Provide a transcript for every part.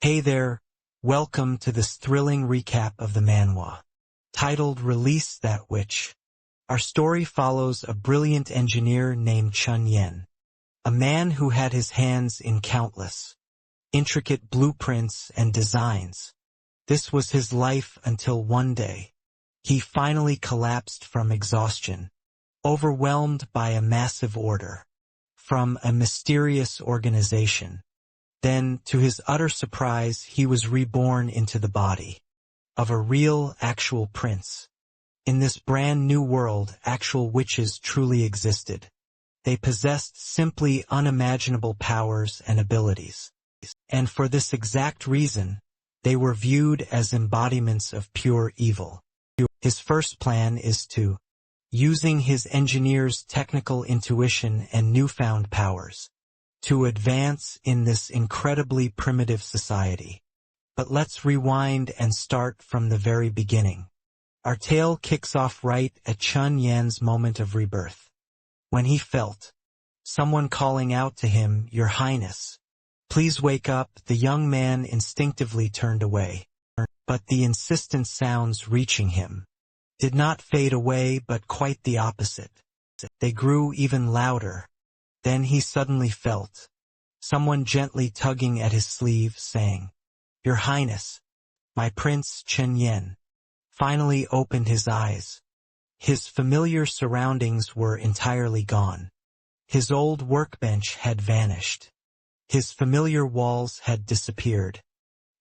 Hey there, welcome to this thrilling recap of the manhwa, titled Release That Witch. Our story follows a brilliant engineer named Chun Yen, a man who had his hands in countless, intricate blueprints and designs. This was his life until one day, he finally collapsed from exhaustion, overwhelmed by a massive order from a mysterious organization. Then, to his utter surprise, he was reborn into the body of a real, actual prince. In this brand new world, actual witches truly existed. They possessed simply unimaginable powers and abilities. And for this exact reason, they were viewed as embodiments of pure evil. His first plan is to, using his engineer's technical intuition and newfound powers, to advance in this incredibly primitive society. But let's rewind and start from the very beginning. Our tale kicks off right at Chun Yen's moment of rebirth, when he felt someone calling out to him, "Your Highness, please wake up." The young man instinctively turned away, but the insistent sounds reaching him did not fade away, but quite the opposite. They grew even louder. Then he suddenly felt someone gently tugging at his sleeve, saying, "Your Highness." My Prince Chun Yen finally opened his eyes. His familiar surroundings were entirely gone. His old workbench had vanished. His familiar walls had disappeared,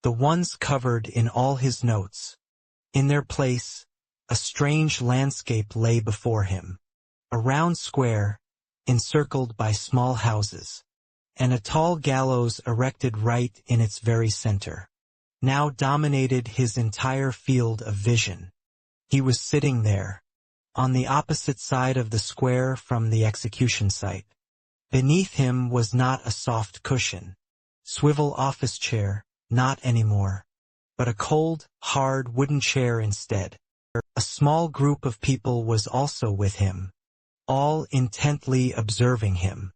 the ones covered in all his notes. In their place, a strange landscape lay before him. A round square, encircled by small houses, and a tall gallows erected right in its very center, now dominated his entire field of vision. He was sitting there, on the opposite side of the square from the execution site. Beneath him was not a soft cushion, swivel office chair, not anymore, but a cold, hard wooden chair instead. A small group of people was also with him, all intently observing him.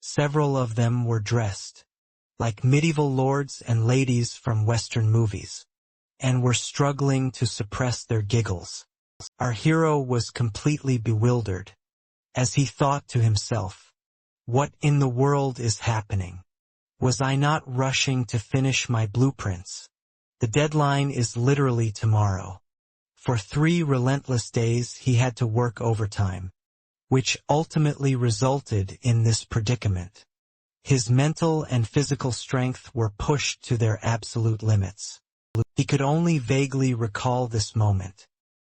Several of them were dressed like medieval lords and ladies from Western movies, and were struggling to suppress their giggles. Our hero was completely bewildered, as he thought to himself, "What in the world is happening? Was I not rushing to finish my blueprints? The deadline is literally tomorrow." For 3 relentless days he had to work overtime, which ultimately resulted in this predicament. His mental and physical strength were pushed to their absolute limits. He could only vaguely recall this moment,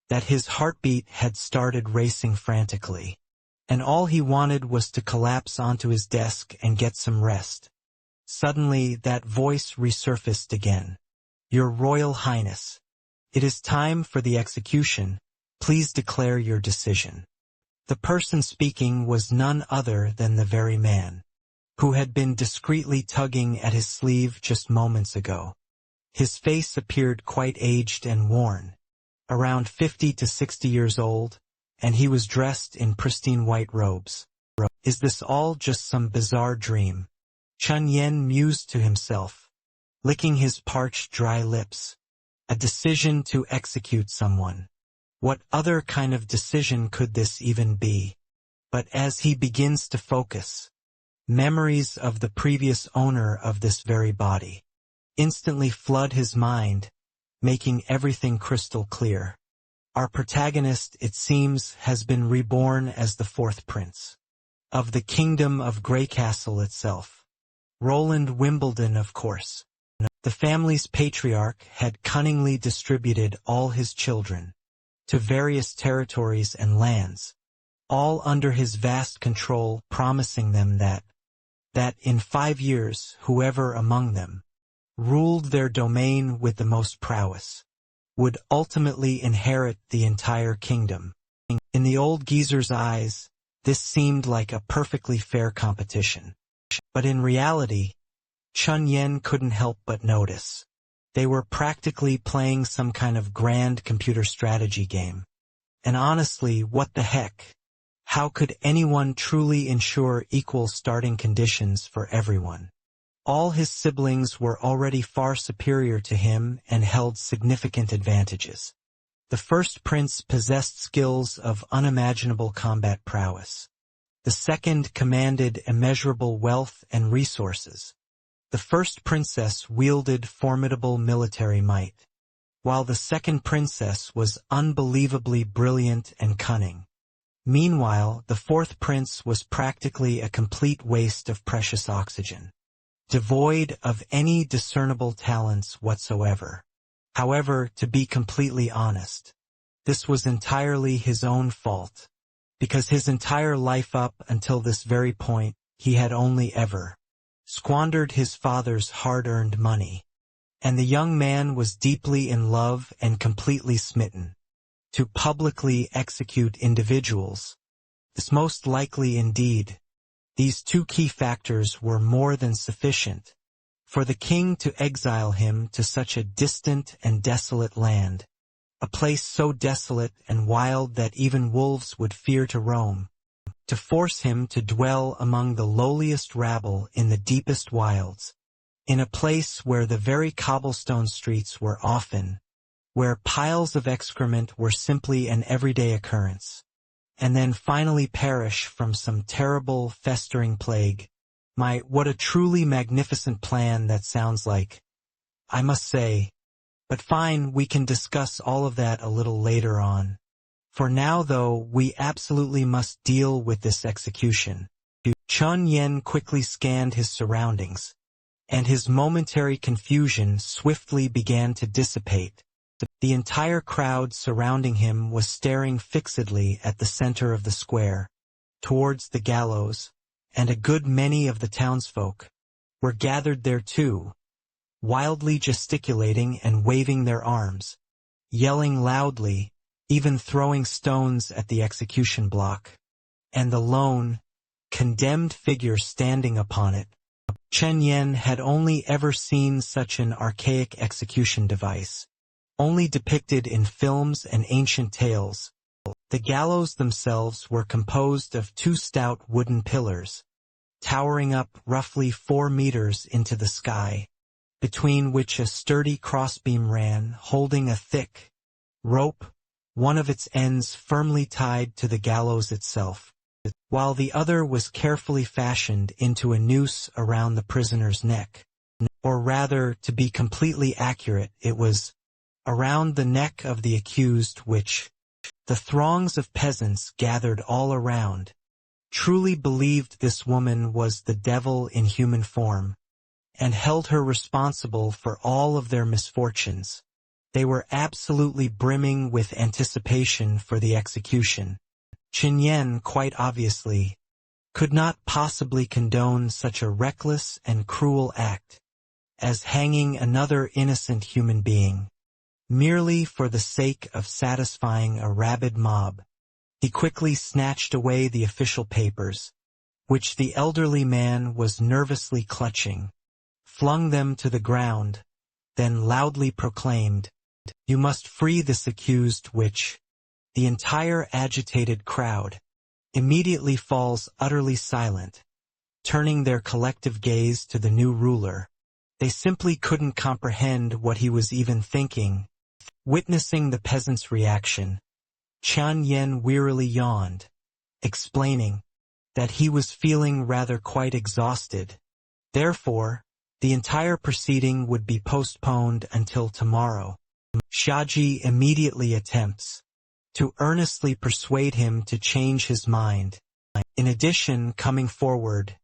that his heartbeat had started racing frantically, and all he wanted was to collapse onto his desk and get some rest. Suddenly that voice resurfaced again. "Your Royal Highness, it is time for the execution. Please declare your decision." The person speaking was none other than the very man who had been discreetly tugging at his sleeve just moments ago. His face appeared quite aged and worn, around 50 to 60 years old, and he was dressed in pristine white robes. Is this all just some bizarre dream? Chun Yen mused to himself, licking his parched dry lips. A decision to execute someone. What other kind of decision could this even be? But as he begins to focus, memories of the previous owner of this very body instantly flood his mind, making everything crystal clear. Our protagonist, it seems, has been reborn as the 4th prince of the kingdom of Greycastle itself. Roland Wimbledon, of course. The family's patriarch had cunningly distributed all his children to various territories and lands, all under his vast control, promising them that in 5 years, whoever among them ruled their domain with the most prowess would ultimately inherit the entire kingdom. In the old geezer's eyes, this seemed like a perfectly fair competition. But in reality, Chun Yen couldn't help but notice. They were practically playing some kind of grand computer strategy game. And honestly, what the heck? How could anyone truly ensure equal starting conditions for everyone? All his siblings were already far superior to him and held significant advantages. The first prince possessed skills of unimaginable combat prowess. The second commanded immeasurable wealth and resources. The first princess wielded formidable military might, while the second princess was unbelievably brilliant and cunning. Meanwhile, the fourth prince was practically a complete waste of precious oxygen, devoid of any discernible talents whatsoever. However, to be completely honest, this was entirely his own fault, because his entire life up until this very point, he had only ever squandered his father's hard-earned money. And the young man was deeply in love and completely smitten. To publicly execute individuals, this most likely indeed, these two key factors were more than sufficient for the king to exile him to such a distant and desolate land, a place so desolate and wild that even wolves would fear to roam, to force him to dwell among the lowliest rabble in the deepest wilds, in a place where the very cobblestone streets were often, where piles of excrement were simply an everyday occurrence, and then finally perish from some terrible, festering plague. What a truly magnificent plan that sounds like, I must say. But fine, we can discuss all of that a little later on. For now, though, we absolutely must deal with this execution. Chun Yen quickly scanned his surroundings, and his momentary confusion swiftly began to dissipate. The entire crowd surrounding him was staring fixedly at the center of the square, towards the gallows, and a good many of the townsfolk were gathered there too, wildly gesticulating and waving their arms, yelling loudly, even throwing stones at the execution block, and the lone, condemned figure standing upon it. Chen Yen had only ever seen such an archaic execution device, only depicted in films and ancient tales. The gallows themselves were composed of two stout wooden pillars, towering up roughly 4 meters into the sky, between which a sturdy crossbeam ran, holding a thick rope, one of its ends firmly tied to the gallows itself, while the other was carefully fashioned into a noose around the prisoner's neck. Or rather, to be completely accurate, it was around the neck of the accused, which the throngs of peasants gathered all around truly believed this woman was the devil in human form, and held her responsible for all of their misfortunes. They were absolutely brimming with anticipation for the execution. Chen Yen, quite obviously, could not possibly condone such a reckless and cruel act as hanging another innocent human being, merely for the sake of satisfying a rabid mob. He quickly snatched away the official papers, which the elderly man was nervously clutching, flung them to the ground, then loudly proclaimed, "You must free this accused," which the entire agitated crowd immediately falls utterly silent, turning their collective gaze to the new ruler. They simply couldn't comprehend what he was even thinking. Witnessing the peasants' reaction, Chen Yen wearily yawned, explaining that he was feeling rather quite exhausted. Therefore, the entire proceeding would be postponed until tomorrow. Shaji immediately attempts to earnestly persuade him to change his mind. In addition, coming forward,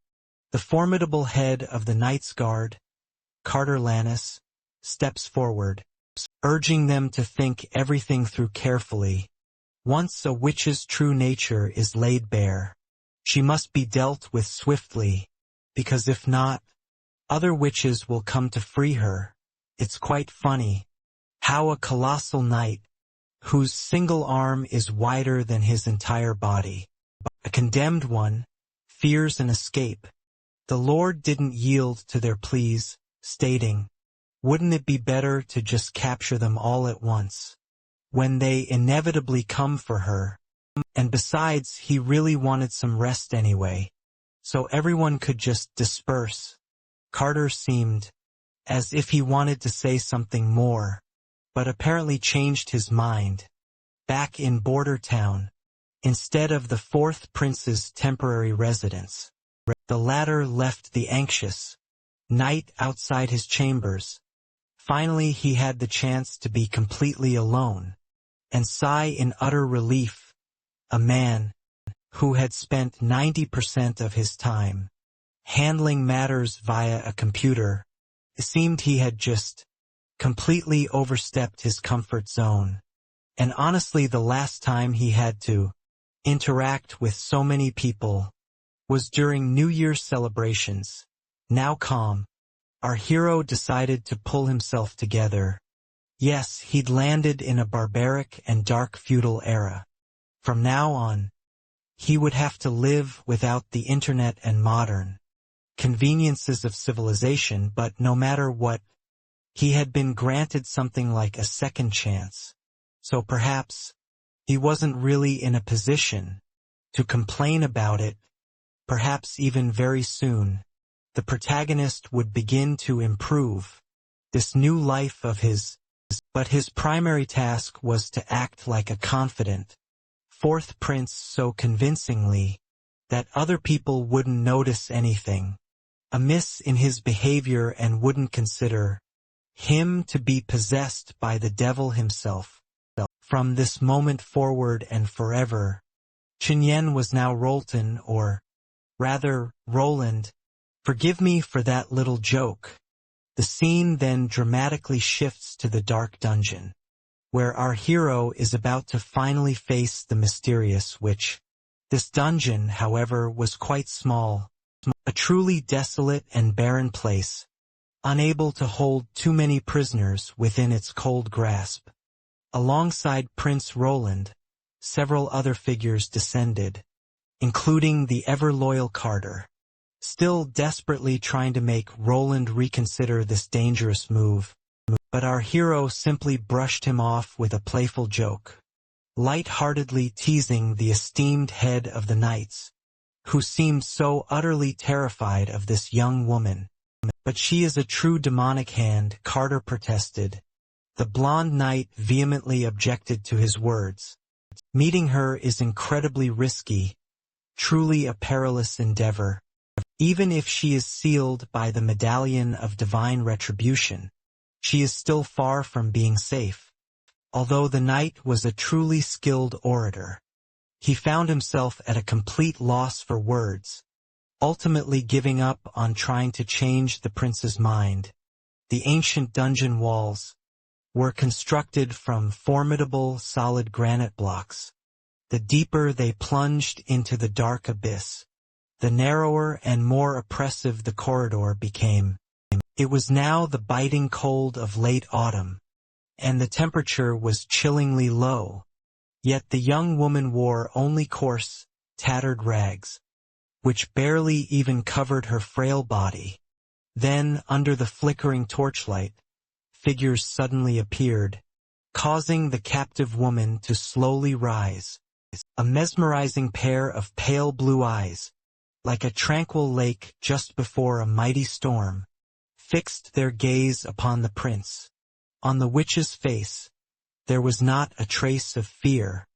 the formidable head of the Knights Guard, Carter Lannis, steps forward, urging them to think everything through carefully. Once a witch's true nature is laid bare, she must be dealt with swiftly, because if not, other witches will come to free her. It's quite funny how a colossal knight, whose single arm is wider than his entire body, a condemned one, fears an escape. The Lord didn't yield to their pleas, stating, "Wouldn't it be better to just capture them all at once, when they inevitably come for her?" And besides, he really wanted some rest anyway, so everyone could just disperse. Carter seemed as if he wanted to say something more, but apparently changed his mind. Back in Border Town, instead of the fourth prince's temporary residence, the latter left the anxious night outside his chambers. Finally he had the chance to be completely alone, and sigh in utter relief. A man who had spent 90% of his time handling matters via a computer, it seemed he had just completely overstepped his comfort zone. And honestly, the last time he had to interact with so many people was during New Year's celebrations. Now calm, our hero decided to pull himself together. Yes, he'd landed in a barbaric and dark feudal era. From now on, he would have to live without the internet and modern conveniences of civilization, but no matter what, he had been granted something like a second chance. So perhaps he wasn't really in a position to complain about it. Perhaps even very soon, the protagonist would begin to improve this new life of his. But his primary task was to act like a confident fourth prince so convincingly that other people wouldn't notice anything amiss in his behavior and wouldn't consider him to be possessed by the devil himself. From this moment forward and forever, Chunyen was now Rolton, or rather, Roland. Forgive me for that little joke. The scene then dramatically shifts to the dark dungeon, where our hero is about to finally face the mysterious witch. This dungeon, however, was quite small, a truly desolate and barren place, unable to hold too many prisoners within its cold grasp. Alongside Prince Roland, several other figures descended, including the ever-loyal Carter, still desperately trying to make Roland reconsider this dangerous move. But our hero simply brushed him off with a playful joke, light-heartedly teasing the esteemed head of the knights, who seemed so utterly terrified of this young woman. But she is a true demonic hand, Carter protested. The blonde knight vehemently objected to his words. Meeting her is incredibly risky, truly a perilous endeavor. Even if she is sealed by the medallion of divine retribution, she is still far from being safe. Although the knight was a truly skilled orator, he found himself at a complete loss for words, ultimately giving up on trying to change the prince's mind. The ancient dungeon walls were constructed from formidable solid granite blocks. The deeper they plunged into the dark abyss, the narrower and more oppressive the corridor became. It was now the biting cold of late autumn, and the temperature was chillingly low. Yet the young woman wore only coarse, tattered rags, which barely even covered her frail body. Then, under the flickering torchlight, figures suddenly appeared, causing the captive woman to slowly rise. A mesmerizing pair of pale blue eyes, like a tranquil lake just before a mighty storm, fixed their gaze upon the prince. On the witch's face, there was not a trace of fear.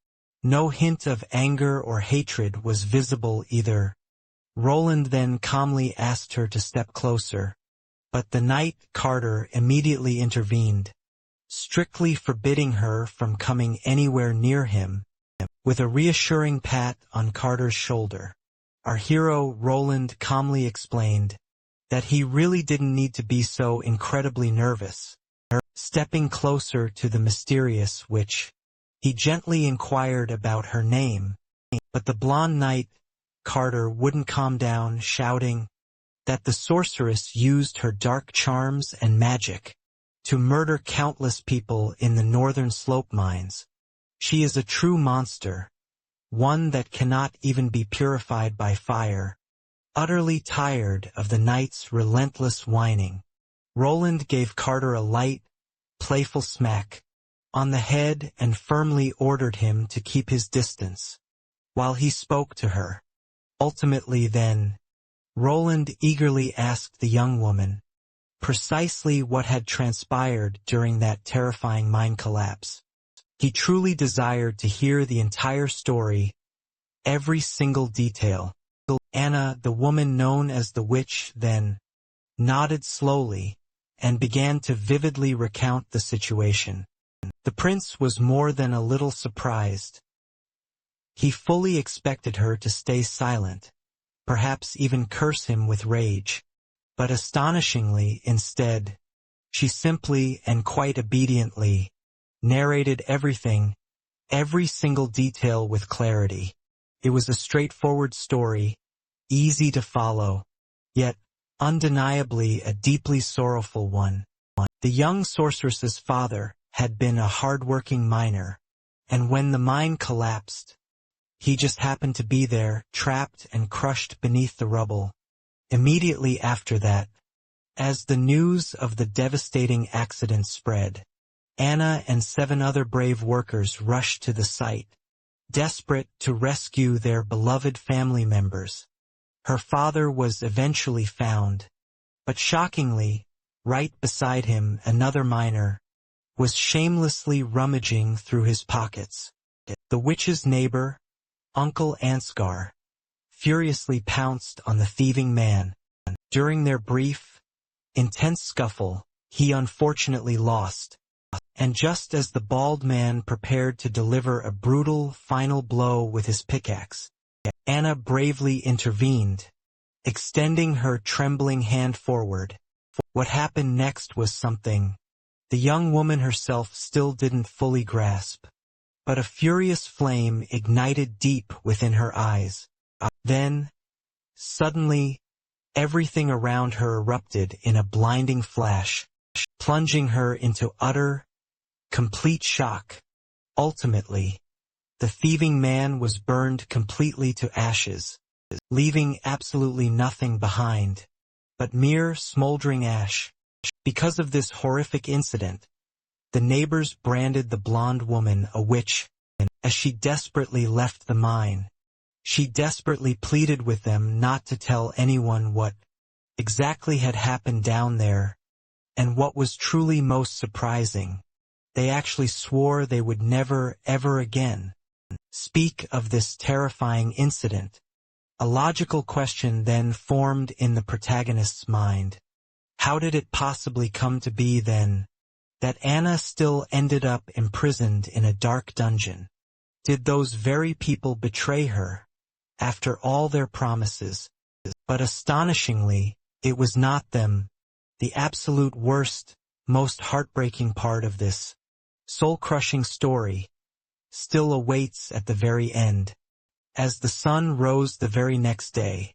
No hint of anger or hatred was visible either. Roland then calmly asked her to step closer, but the knight Carter immediately intervened, strictly forbidding her from coming anywhere near him. With a reassuring pat on Carter's shoulder, our hero Roland calmly explained that he really didn't need to be so incredibly nervous. Stepping closer to the mysterious witch, he gently inquired about her name, but the blonde knight Carter wouldn't calm down, shouting that the sorceress used her dark charms and magic to murder countless people in the northern slope mines. She is a true monster, one that cannot even be purified by fire. Utterly tired of the knight's relentless whining, Roland gave Carter a light, playful smack on the head and firmly ordered him to keep his distance while he spoke to her. Ultimately then, Roland eagerly asked the young woman precisely what had transpired during that terrifying mine collapse. He truly desired to hear the entire story, every single detail. Anna, the woman known as the witch, then nodded slowly and began to vividly recount the situation. The prince was more than a little surprised. He fully expected her to stay silent, perhaps even curse him with rage. But astonishingly, instead, she simply and quite obediently narrated everything, every single detail with clarity. It was a straightforward story, easy to follow, yet undeniably a deeply sorrowful one. The young sorceress's father had been a hard-working miner, and when the mine collapsed, he just happened to be there, trapped and crushed beneath the rubble. Immediately after that, as the news of the devastating accident spread, Anna and 7 other brave workers rushed to the site, desperate to rescue their beloved family members. Her father was eventually found, but shockingly, right beside him another miner was shamelessly rummaging through his pockets. The witch's neighbor, Uncle Ansgar, furiously pounced on the thieving man. During their brief, intense scuffle, he unfortunately lost, and just as the bald man prepared to deliver a brutal final blow with his pickaxe, Anna bravely intervened, extending her trembling hand forward. What happened next was something the young woman herself still didn't fully grasp, but a furious flame ignited deep within her eyes. Then, suddenly, everything around her erupted in a blinding flash, plunging her into utter, complete shock. Ultimately, the thieving man was burned completely to ashes, leaving absolutely nothing behind but mere smoldering ash. Because of this horrific incident, the neighbors branded the blonde woman a witch, and as she desperately left the mine, she desperately pleaded with them not to tell anyone what exactly had happened down there. And what was truly most surprising, they actually swore they would never, ever again speak of this terrifying incident. A logical question then formed in the protagonist's mind. How did it possibly come to be then that Anna still ended up imprisoned in a dark dungeon? Did those very people betray her after all their promises? But astonishingly, it was not them. The absolute worst, most heartbreaking part of this soul-crushing story still awaits at the very end. As the sun rose the very next day,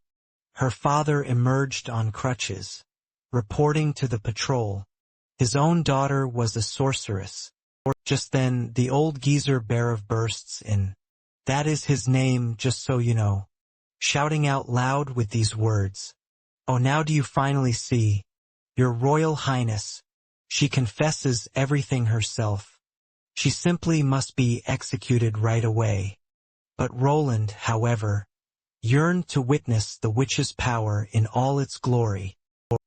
her father emerged on crutches, reporting to the patrol. His own daughter was a sorceress. Just then, the old geezer Bearov bursts in. That is his name, just so you know. Shouting out loud with these words. Oh, now do you finally see? Your Royal Highness. She confesses everything herself. She simply must be executed right away. But Roland, however, yearned to witness the witch's power in all its glory.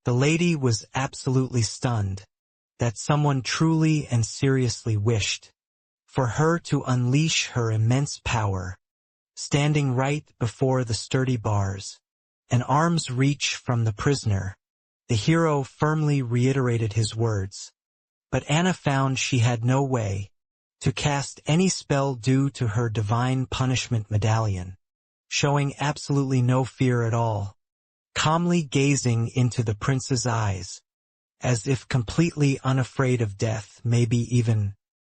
The lady was absolutely stunned that someone truly and seriously wished for her to unleash her immense power. Standing right before the sturdy bars, an arm's reach from the prisoner, the hero firmly reiterated his words. But Anna found she had no way to cast any spell due to her divine punishment medallion, showing absolutely no fear at all. Calmly gazing into the prince's eyes, as if completely unafraid of death, maybe even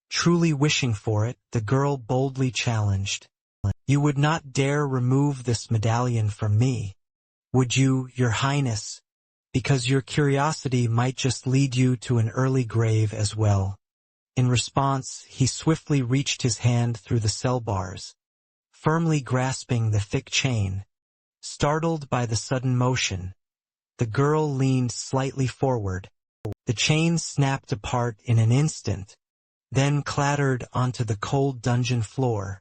truly wishing for it, the girl boldly challenged. You would not dare remove this medallion from me, would you, Your Highness, because your curiosity might just lead you to an early grave as well. In response, he swiftly reached his hand through the cell bars, firmly grasping the thick chain. Startled by the sudden motion, the girl leaned slightly forward. The chain snapped apart in an instant, then clattered onto the cold dungeon floor.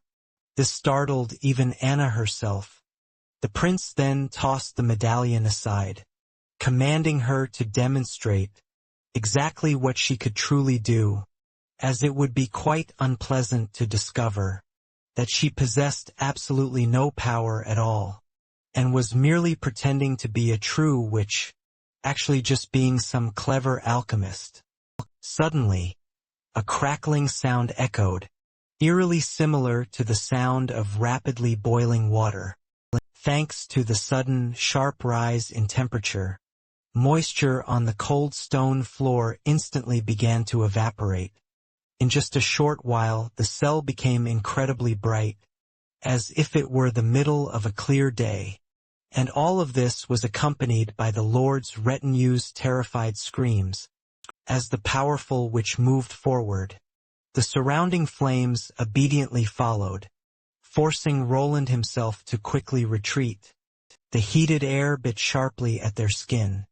This startled even Anna herself. The prince then tossed the medallion aside, commanding her to demonstrate exactly what she could truly do, as it would be quite unpleasant to discover that she possessed absolutely no power at all, and was merely pretending to be a true witch, actually just being some clever alchemist. Suddenly, a crackling sound echoed, eerily similar to the sound of rapidly boiling water. Thanks to the sudden, sharp rise in temperature, moisture on the cold stone floor instantly began to evaporate. In just a short while, the cell became incredibly bright, as if it were the middle of a clear day. And all of this was accompanied by the Lord's retinue's terrified screams. As the powerful witch moved forward, the surrounding flames obediently followed, forcing Roland himself to quickly retreat. The heated air bit sharply at their skin,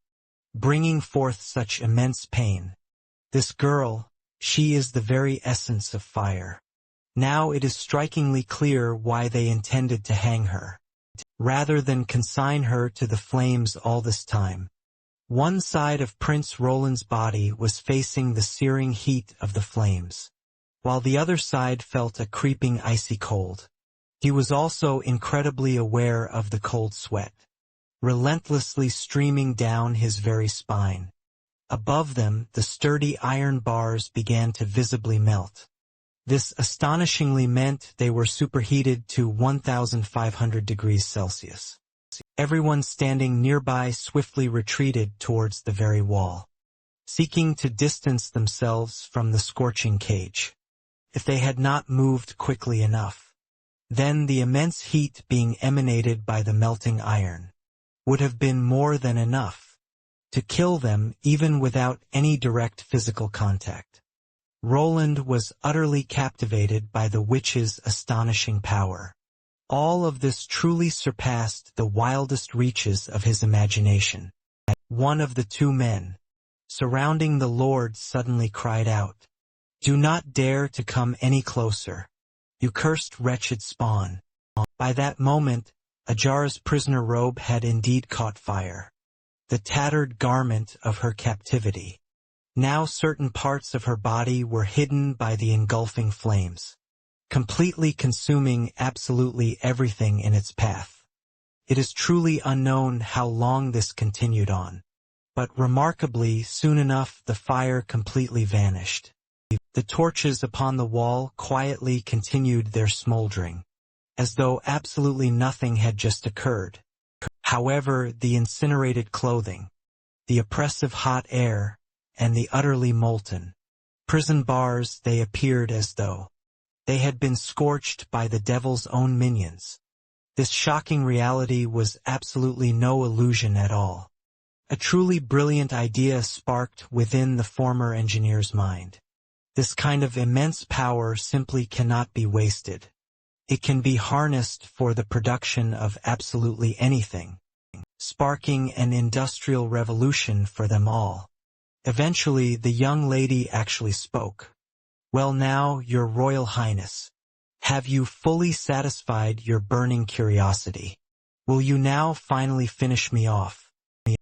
bringing forth such immense pain. This girl, she is the very essence of fire. Now it is strikingly clear why they intended to hang her, rather than consign her to the flames all this time. One side of Prince Roland's body was facing the searing heat of the flames, while the other side felt a creeping icy cold. He was also incredibly aware of the cold sweat, relentlessly streaming down his very spine. Above them, the sturdy iron bars began to visibly melt. This astonishingly meant they were superheated to 1,500 degrees Celsius. Everyone standing nearby swiftly retreated towards the very wall, seeking to distance themselves from the scorching cage. If they had not moved quickly enough, then the immense heat being emanated by the melting iron would have been more than enough to kill them even without any direct physical contact. Roland was utterly captivated by the witch's astonishing power. All of this truly surpassed the wildest reaches of his imagination. One of the two men surrounding the Lord suddenly cried out, "Do not dare to come any closer, you cursed wretched spawn." By that moment, Ajara's prisoner robe had indeed caught fire. The tattered garment of her captivity. Now certain parts of her body were hidden by the engulfing flames, completely consuming absolutely everything in its path. It is truly unknown how long this continued on, but remarkably soon enough the fire completely vanished. The torches upon the wall quietly continued their smoldering, as though absolutely nothing had just occurred. However, the incinerated clothing, the oppressive hot air, and the utterly molten prison bars, they appeared as though they had been scorched by the devil's own minions. This shocking reality was absolutely no illusion at all. A truly brilliant idea sparked within the former engineer's mind. This kind of immense power simply cannot be wasted. It can be harnessed for the production of absolutely anything, sparking an industrial revolution for them all. Eventually, the young lady actually spoke. "Well now, Your Royal Highness, have you fully satisfied your burning curiosity? Will you now finally finish me off,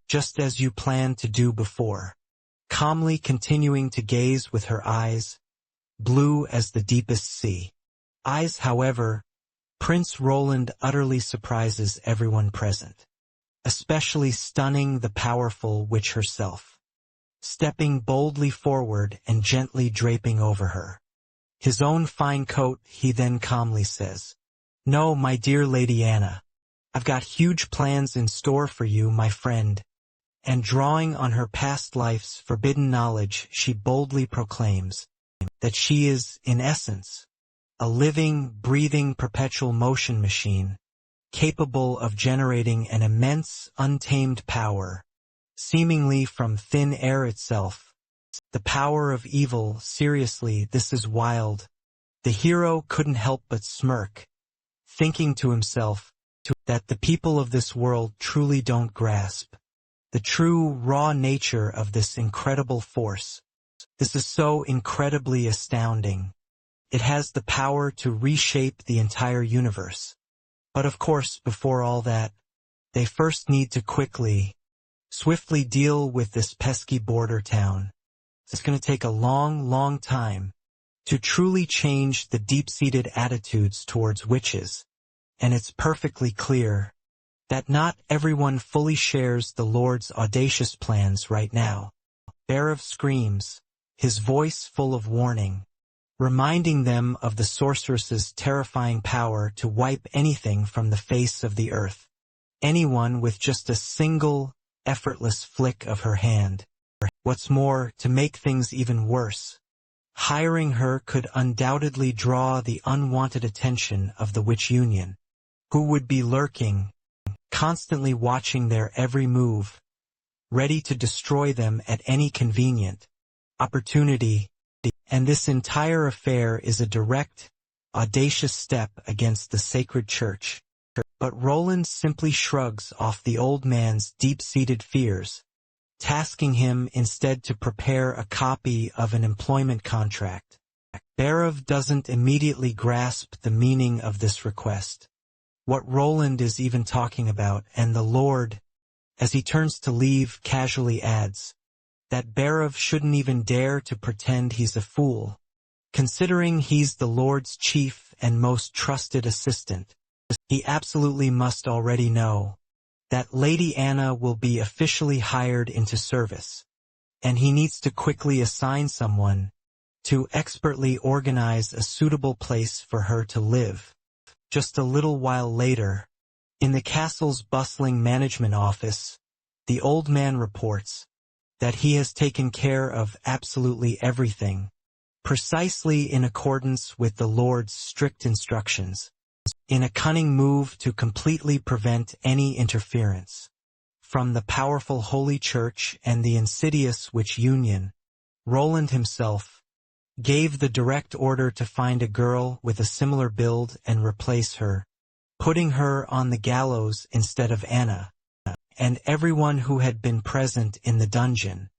just as you planned to do before?" Calmly continuing to gaze with her eyes, blue as the deepest sea. Eyes, however, Prince Roland utterly surprises everyone present, especially stunning the powerful witch herself. Stepping boldly forward and gently draping over her his own fine coat, he then calmly says, "No, my dear Lady Anna, I've got huge plans in store for you, my friend." And drawing on her past life's forbidden knowledge, she boldly proclaims that she is, in essence, a living, breathing, perpetual motion machine, capable of generating an immense, untamed power, seemingly from thin air itself. The power of evil, seriously, this is wild. The hero couldn't help but smirk, thinking to himself that the people of this world truly don't grasp the true, raw nature of this incredible force. This is so incredibly astounding. It has the power to reshape the entire universe. But of course, before all that, They first need to swiftly deal with this pesky border town. It's going to take a long time to truly change the deep-seated attitudes towards witches, and it's perfectly clear that not everyone fully shares the Lord's audacious plans right now. Bhairav screams, his voice full of warning, reminding them of the sorceress's terrifying power to wipe anything from the face of the earth. Anyone with just a single, effortless flick of her hand. What's more, to make things even worse, hiring her could undoubtedly draw the unwanted attention of the Witch Union, who would be lurking, constantly watching their every move, ready to destroy them at any convenient opportunity. And this entire affair is a direct, audacious step against the sacred church. But Roland simply shrugs off the old man's deep-seated fears, tasking him instead to prepare a copy of an employment contract. Bhairav doesn't immediately grasp the meaning of this request, what Roland is even talking about, and the Lord, as he turns to leave, casually adds that Bhairav shouldn't even dare to pretend he's a fool, considering he's the Lord's chief and most trusted assistant. He absolutely must already know that Lady Anna will be officially hired into service, and he needs to quickly assign someone to expertly organize a suitable place for her to live. Just a little while later, in the castle's bustling management office, the old man reports that he has taken care of absolutely everything, precisely in accordance with the Lord's strict instructions, in a cunning move to completely prevent any interference from the powerful Holy Church and the insidious Witch Union. Roland himself gave the direct order to find a girl with a similar build and replace her, putting her on the gallows instead of Anna. And everyone who had been present in the dungeon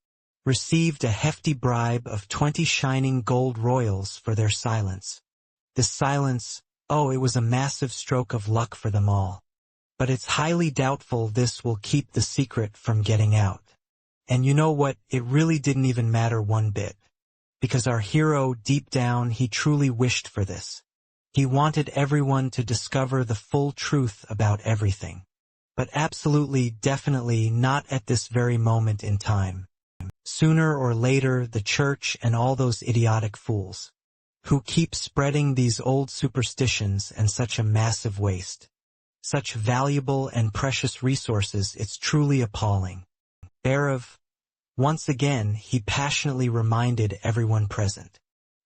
received a hefty bribe of 20 shining gold royals for their silence. This silence, it was a massive stroke of luck for them all. But it's highly doubtful this will keep the secret from getting out. And you know what, it really didn't even matter one bit. Because our hero, deep down, he truly wished for this. He wanted everyone to discover the full truth about everything. But absolutely, definitely not at this very moment in time. Sooner or later, the church and all those idiotic fools who keep spreading these old superstitions and such a massive waste. Such valuable and precious resources, it's truly appalling. Bhairav, once again, he passionately reminded everyone present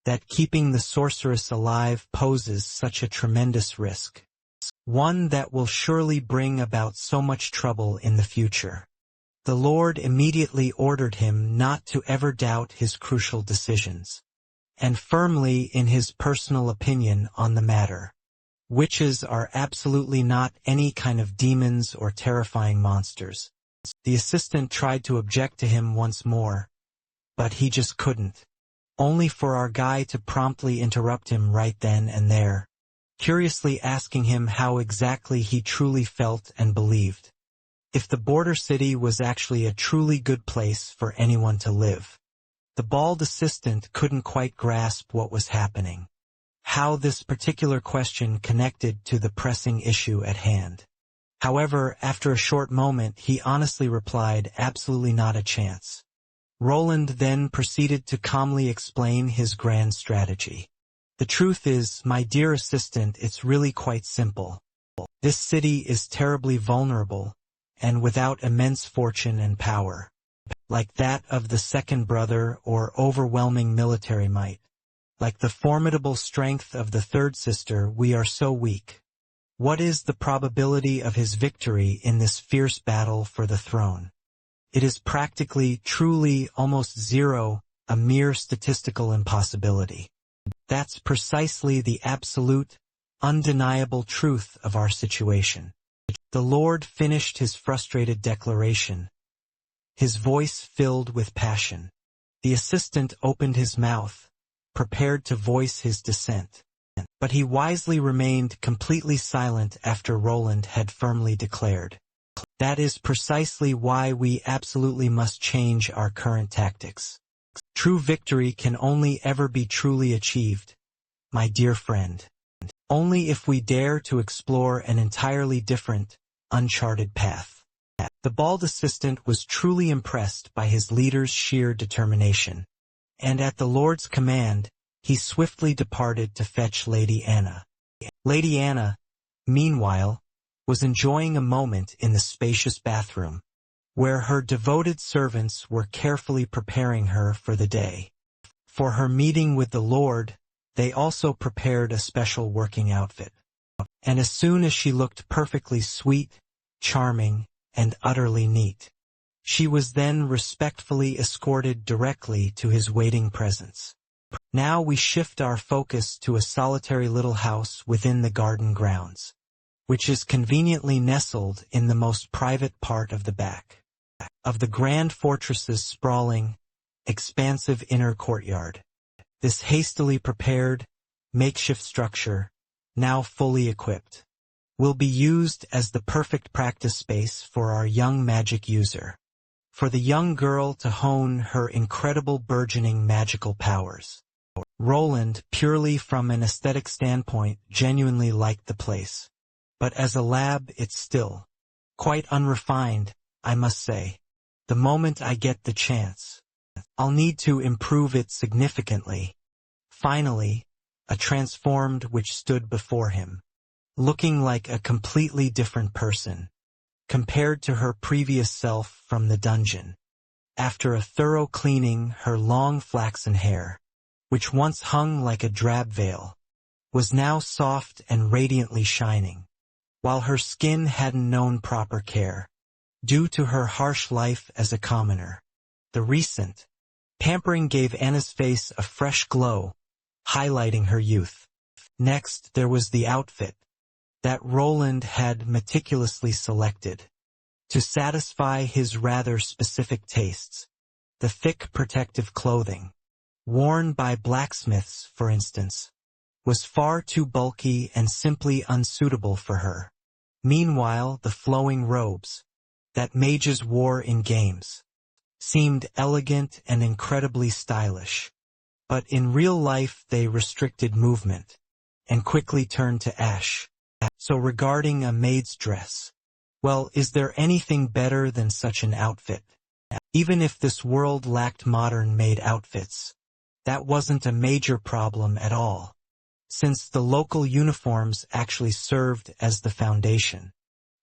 that keeping the sorceress alive poses such a tremendous risk. One that will surely bring about so much trouble in the future. The Lord immediately ordered him not to ever doubt his crucial decisions, and firmly in his personal opinion on the matter. Witches are absolutely not any kind of demons or terrifying monsters. The assistant tried to object to him once more, but he just couldn't, only for our guy to promptly interrupt him right then and there, curiously asking him how exactly he truly felt and believed. If the border city was actually a truly good place for anyone to live. The bald assistant couldn't quite grasp what was happening, how this particular question connected to the pressing issue at hand. However, after a short moment, he honestly replied, absolutely not a chance. Roland then proceeded to calmly explain his grand strategy. The truth is, my dear assistant, it's really quite simple. This city is terribly vulnerable, and without immense fortune and power, like that of the second brother or overwhelming military might. Like the formidable strength of the third sister, we are so weak. What is the probability of his victory in this fierce battle for the throne? It is practically, truly, almost zero, a mere statistical impossibility. That's precisely the absolute, undeniable truth of our situation. The Lord finished his frustrated declaration, his voice filled with passion. The assistant opened his mouth, prepared to voice his dissent. But he wisely remained completely silent after Roland had firmly declared, That is precisely why we absolutely must change our current tactics. True victory can only ever be truly achieved, my dear friend, only if we dare to explore an entirely different, uncharted path. The bald assistant was truly impressed by his leader's sheer determination, and at the Lord's command, he swiftly departed to fetch Lady Anna. Lady Anna, meanwhile, was enjoying a moment in the spacious bathroom, where her devoted servants were carefully preparing her for the day. For her meeting with the Lord, they also prepared a special working outfit. And as soon as she looked perfectly sweet, charming, and utterly neat, she was then respectfully escorted directly to his waiting presence. Now we shift our focus to a solitary little house within the garden grounds, which is conveniently nestled in the most private part of the back of the grand fortress's sprawling, expansive inner courtyard. This hastily prepared, makeshift structure, now fully equipped, will be used as the perfect practice space for our young magic user, for the young girl to hone her incredible burgeoning magical powers. Roland, purely from an aesthetic standpoint, genuinely liked the place. But as a lab, it's still quite unrefined, I must say. The moment I get the chance, I'll need to improve it significantly. Finally, a transformed which stood before him, looking like a completely different person, compared to her previous self from the dungeon. After a thorough cleaning, her long flaxen hair, which once hung like a drab veil, was now soft and radiantly shining, while her skin hadn't known proper care, due to her harsh life as a commoner. The recent pampering gave Anna's face a fresh glow, highlighting her youth. Next, there was the outfit that Roland had meticulously selected to satisfy his rather specific tastes. The thick protective clothing, worn by blacksmiths, for instance, was far too bulky and simply unsuitable for her. Meanwhile, the flowing robes that mages wore in games seemed elegant and incredibly stylish, but in real life they restricted movement and quickly turned to ash. So regarding a maid's dress, well, is there anything better than such an outfit? Even if this world lacked modern maid outfits, that wasn't a major problem at all, since the local uniforms actually served as the foundation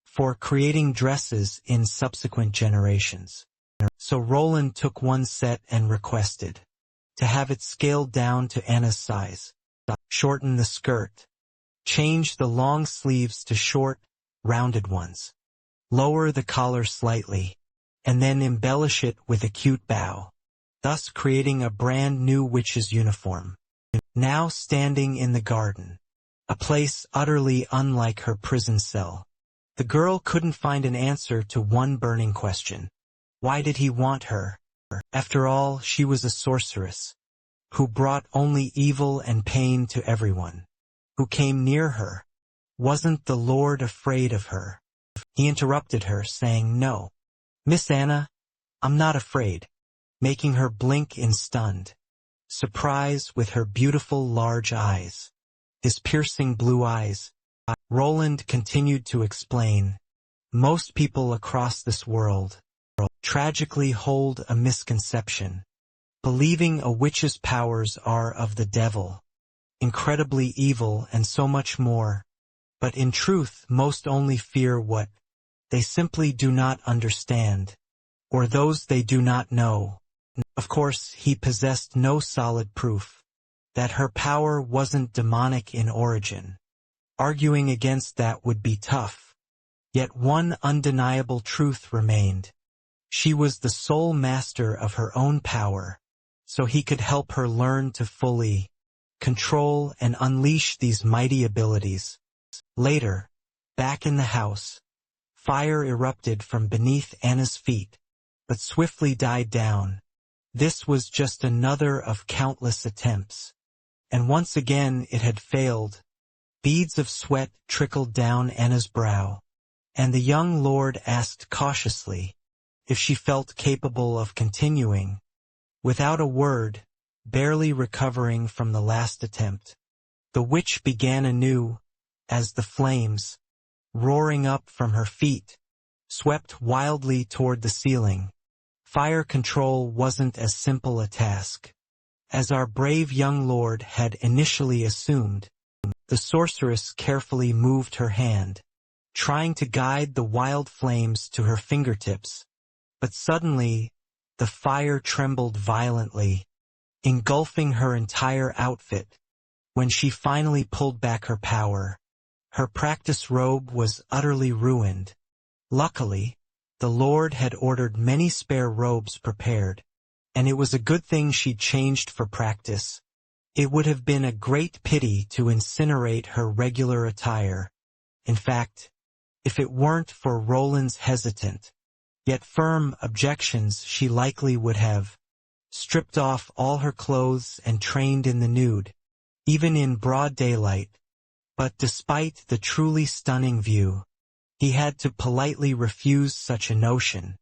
for creating dresses in subsequent generations. So Roland took one set and requested to have it scaled down to Anna's size, shorten the skirt, change the long sleeves to short, rounded ones, lower the collar slightly, and then embellish it with a cute bow, thus creating a brand new witch's uniform. Now standing in the garden, a place utterly unlike her prison cell, the girl couldn't find an answer to one burning question. Why did he want her? After all, she was a sorceress, who brought only evil and pain to everyone who came near her. Wasn't the Lord afraid of her? He interrupted her, saying, "No, Miss Anna, I'm not afraid," making her blink in stunned surprise with her beautiful large eyes. His piercing blue eyes. Roland continued to explain, "Most people across this world tragically hold a misconception, believing a witch's powers are of the devil, incredibly evil and so much more. But in truth, most only fear what they simply do not understand, or those they do not know." Of course, he possessed no solid proof that her power wasn't demonic in origin. Arguing against that would be tough. Yet one undeniable truth remained. She was the sole master of her own power, so he could help her learn to fully control and unleash these mighty abilities. Later, back in the house, fire erupted from beneath Anna's feet, but swiftly died down. This was just another of countless attempts, and once again it had failed. Beads of sweat trickled down Anna's brow, and the young lord asked cautiously if she felt capable of continuing. Without a word, barely recovering from the last attempt, the witch began anew, as the flames, roaring up from her feet, swept wildly toward the ceiling. Fire control wasn't as simple a task as our brave young lord had initially assumed. The sorceress carefully moved her hand, trying to guide the wild flames to her fingertips. But suddenly, the fire trembled violently, engulfing her entire outfit. When she finally pulled back her power, her practice robe was utterly ruined. Luckily, the Lord had ordered many spare robes prepared, and it was a good thing she'd changed for practice. It would have been a great pity to incinerate her regular attire. In fact, if it weren't for Roland's hesitant, yet firm objections, she likely would have stripped off all her clothes and trained in the nude, even in broad daylight. But despite the truly stunning view, he had to politely refuse such a notion,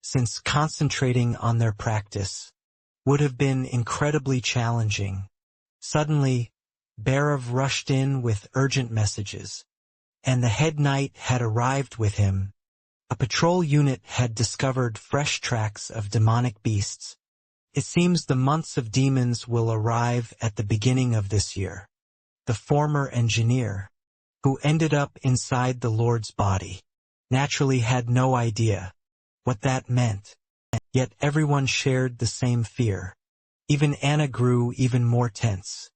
since concentrating on their practice would have been incredibly challenging. Suddenly, Barav rushed in with urgent messages, and the head knight had arrived with him. A patrol unit had discovered fresh tracks of demonic beasts. It seems the months of demons will arrive at the beginning of this year. The former engineer, who ended up inside the Lord's body, naturally had no idea what that meant. Yet everyone shared the same fear. Even Anna grew even more tense.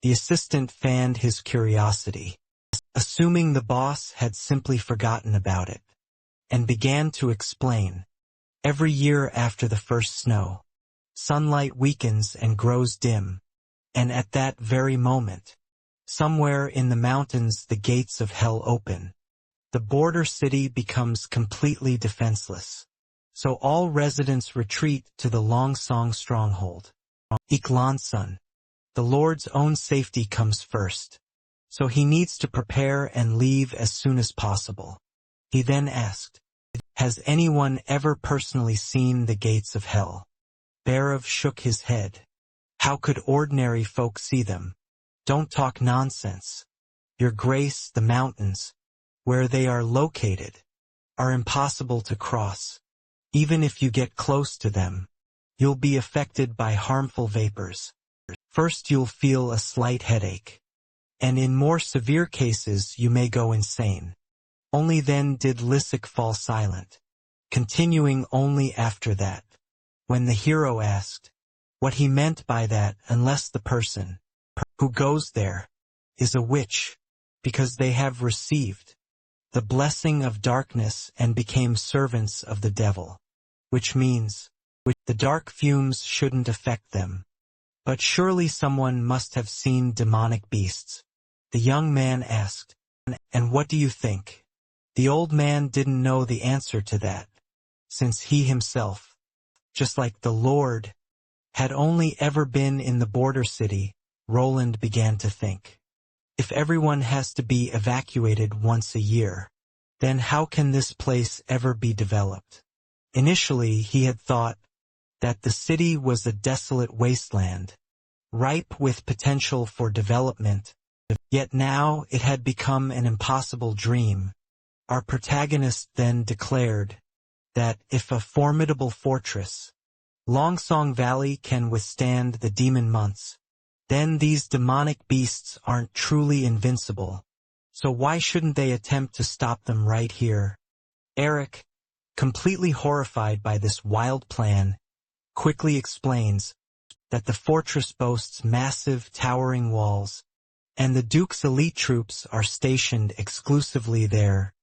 The assistant fanned his curiosity, assuming the boss had simply forgotten about it, and began to explain. Every year after the first snow, sunlight weakens and grows dim, and at that very moment, somewhere in the mountains the gates of hell open. The border city becomes completely defenseless, so all residents retreat to the Longsong stronghold. Iklansun, the Lord's own safety comes first, so he needs to prepare and leave as soon as possible. He then asked, "Has anyone ever personally seen the gates of hell?" Barav shook his head. "How could ordinary folk see them?" "Don't talk nonsense. Your Grace, the mountains, where they are located, are impossible to cross. Even if you get close to them, you'll be affected by harmful vapors. First you'll feel a slight headache, and in more severe cases you may go insane." Only then did Lysick fall silent, continuing only after that, when the hero asked what he meant by that, unless the person who goes there is a witch, because they have received the blessing of darkness and became servants of the devil, which means the dark fumes shouldn't affect them. But surely someone must have seen demonic beasts. The young man asked, "And what do you think?" The old man didn't know the answer to that, since he himself, just like the Lord, had only ever been in the border city. Roland began to think. If everyone has to be evacuated once a year, then how can this place ever be developed? Initially he had thought that the city was a desolate wasteland, ripe with potential for development, yet now it had become an impossible dream. Our protagonist then declared that if a formidable fortress, Longsong Valley, can withstand the demon months, then these demonic beasts aren't truly invincible. So why shouldn't they attempt to stop them right here? Eric, completely horrified by this wild plan, quickly explains that the fortress boasts massive towering walls, and the Duke's elite troops are stationed exclusively there.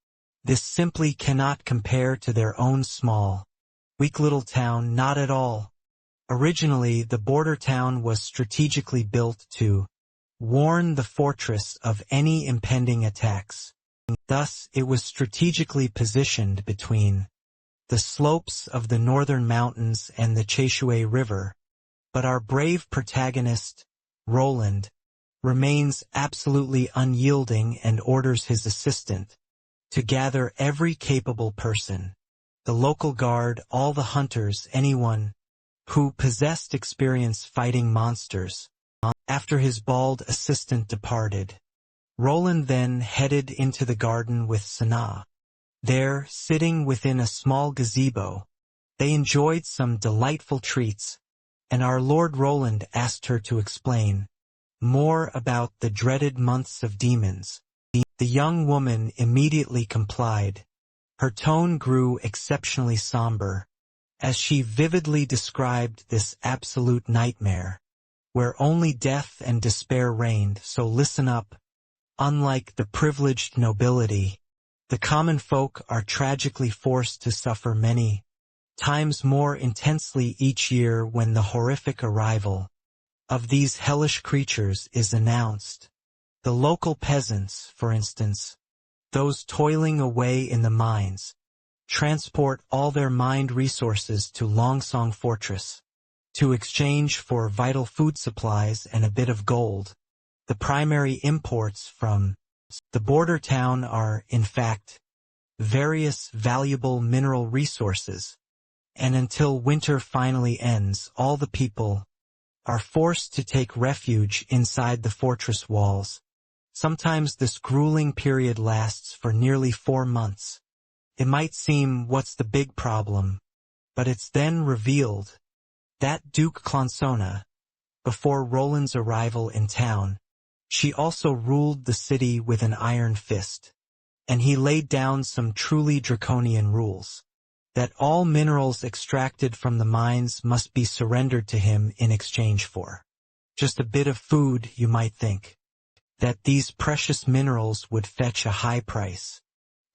This simply cannot compare to their own small, weak little town, not at all. Originally, the border town was strategically built to warn the fortress of any impending attacks. Thus, it was strategically positioned between the slopes of the northern mountains and the Cheshui River. But our brave protagonist, Roland, remains absolutely unyielding and orders his assistant to gather every capable person, the local guard, all the hunters, anyone who possessed experience fighting monsters. After his bald assistant departed, Roland then headed into the garden with Sanaa. There, sitting within a small gazebo, they enjoyed some delightful treats, and our Lord Roland asked her to explain more about the dreaded months of demons. The young woman immediately complied. Her tone grew exceptionally somber, as she vividly described this absolute nightmare, where only death and despair reigned. So listen up. Unlike the privileged nobility, the common folk are tragically forced to suffer many times more intensely each year when the horrific arrival of these hellish creatures is announced. The local peasants, for instance, those toiling away in the mines, transport all their mined resources to Longsong Fortress to exchange for vital food supplies and a bit of gold. The primary imports from the border town are, in fact, various valuable mineral resources, and until winter finally ends, all the people are forced to take refuge inside the fortress walls. Sometimes this grueling period lasts for nearly 4 months. It might seem, what's the big problem? But it's then revealed that Duke Clonsona, before Roland's arrival in town, she also ruled the city with an iron fist, and he laid down some truly draconian rules, that all minerals extracted from the mines must be surrendered to him in exchange for just a bit of food. You might think that these precious minerals would fetch a high price,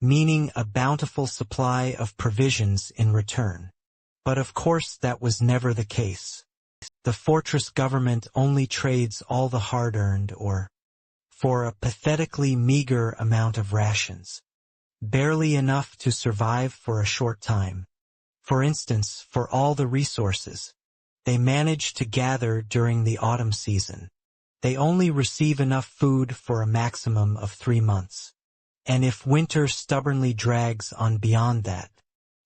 meaning a bountiful supply of provisions in return. But of course that was never the case. The fortress government only trades all the hard-earned for a pathetically meager amount of rations, barely enough to survive for a short time. For instance, for all the resources they manage to gather during the autumn season, they only receive enough food for a maximum of 3 months. And if winter stubbornly drags on beyond that,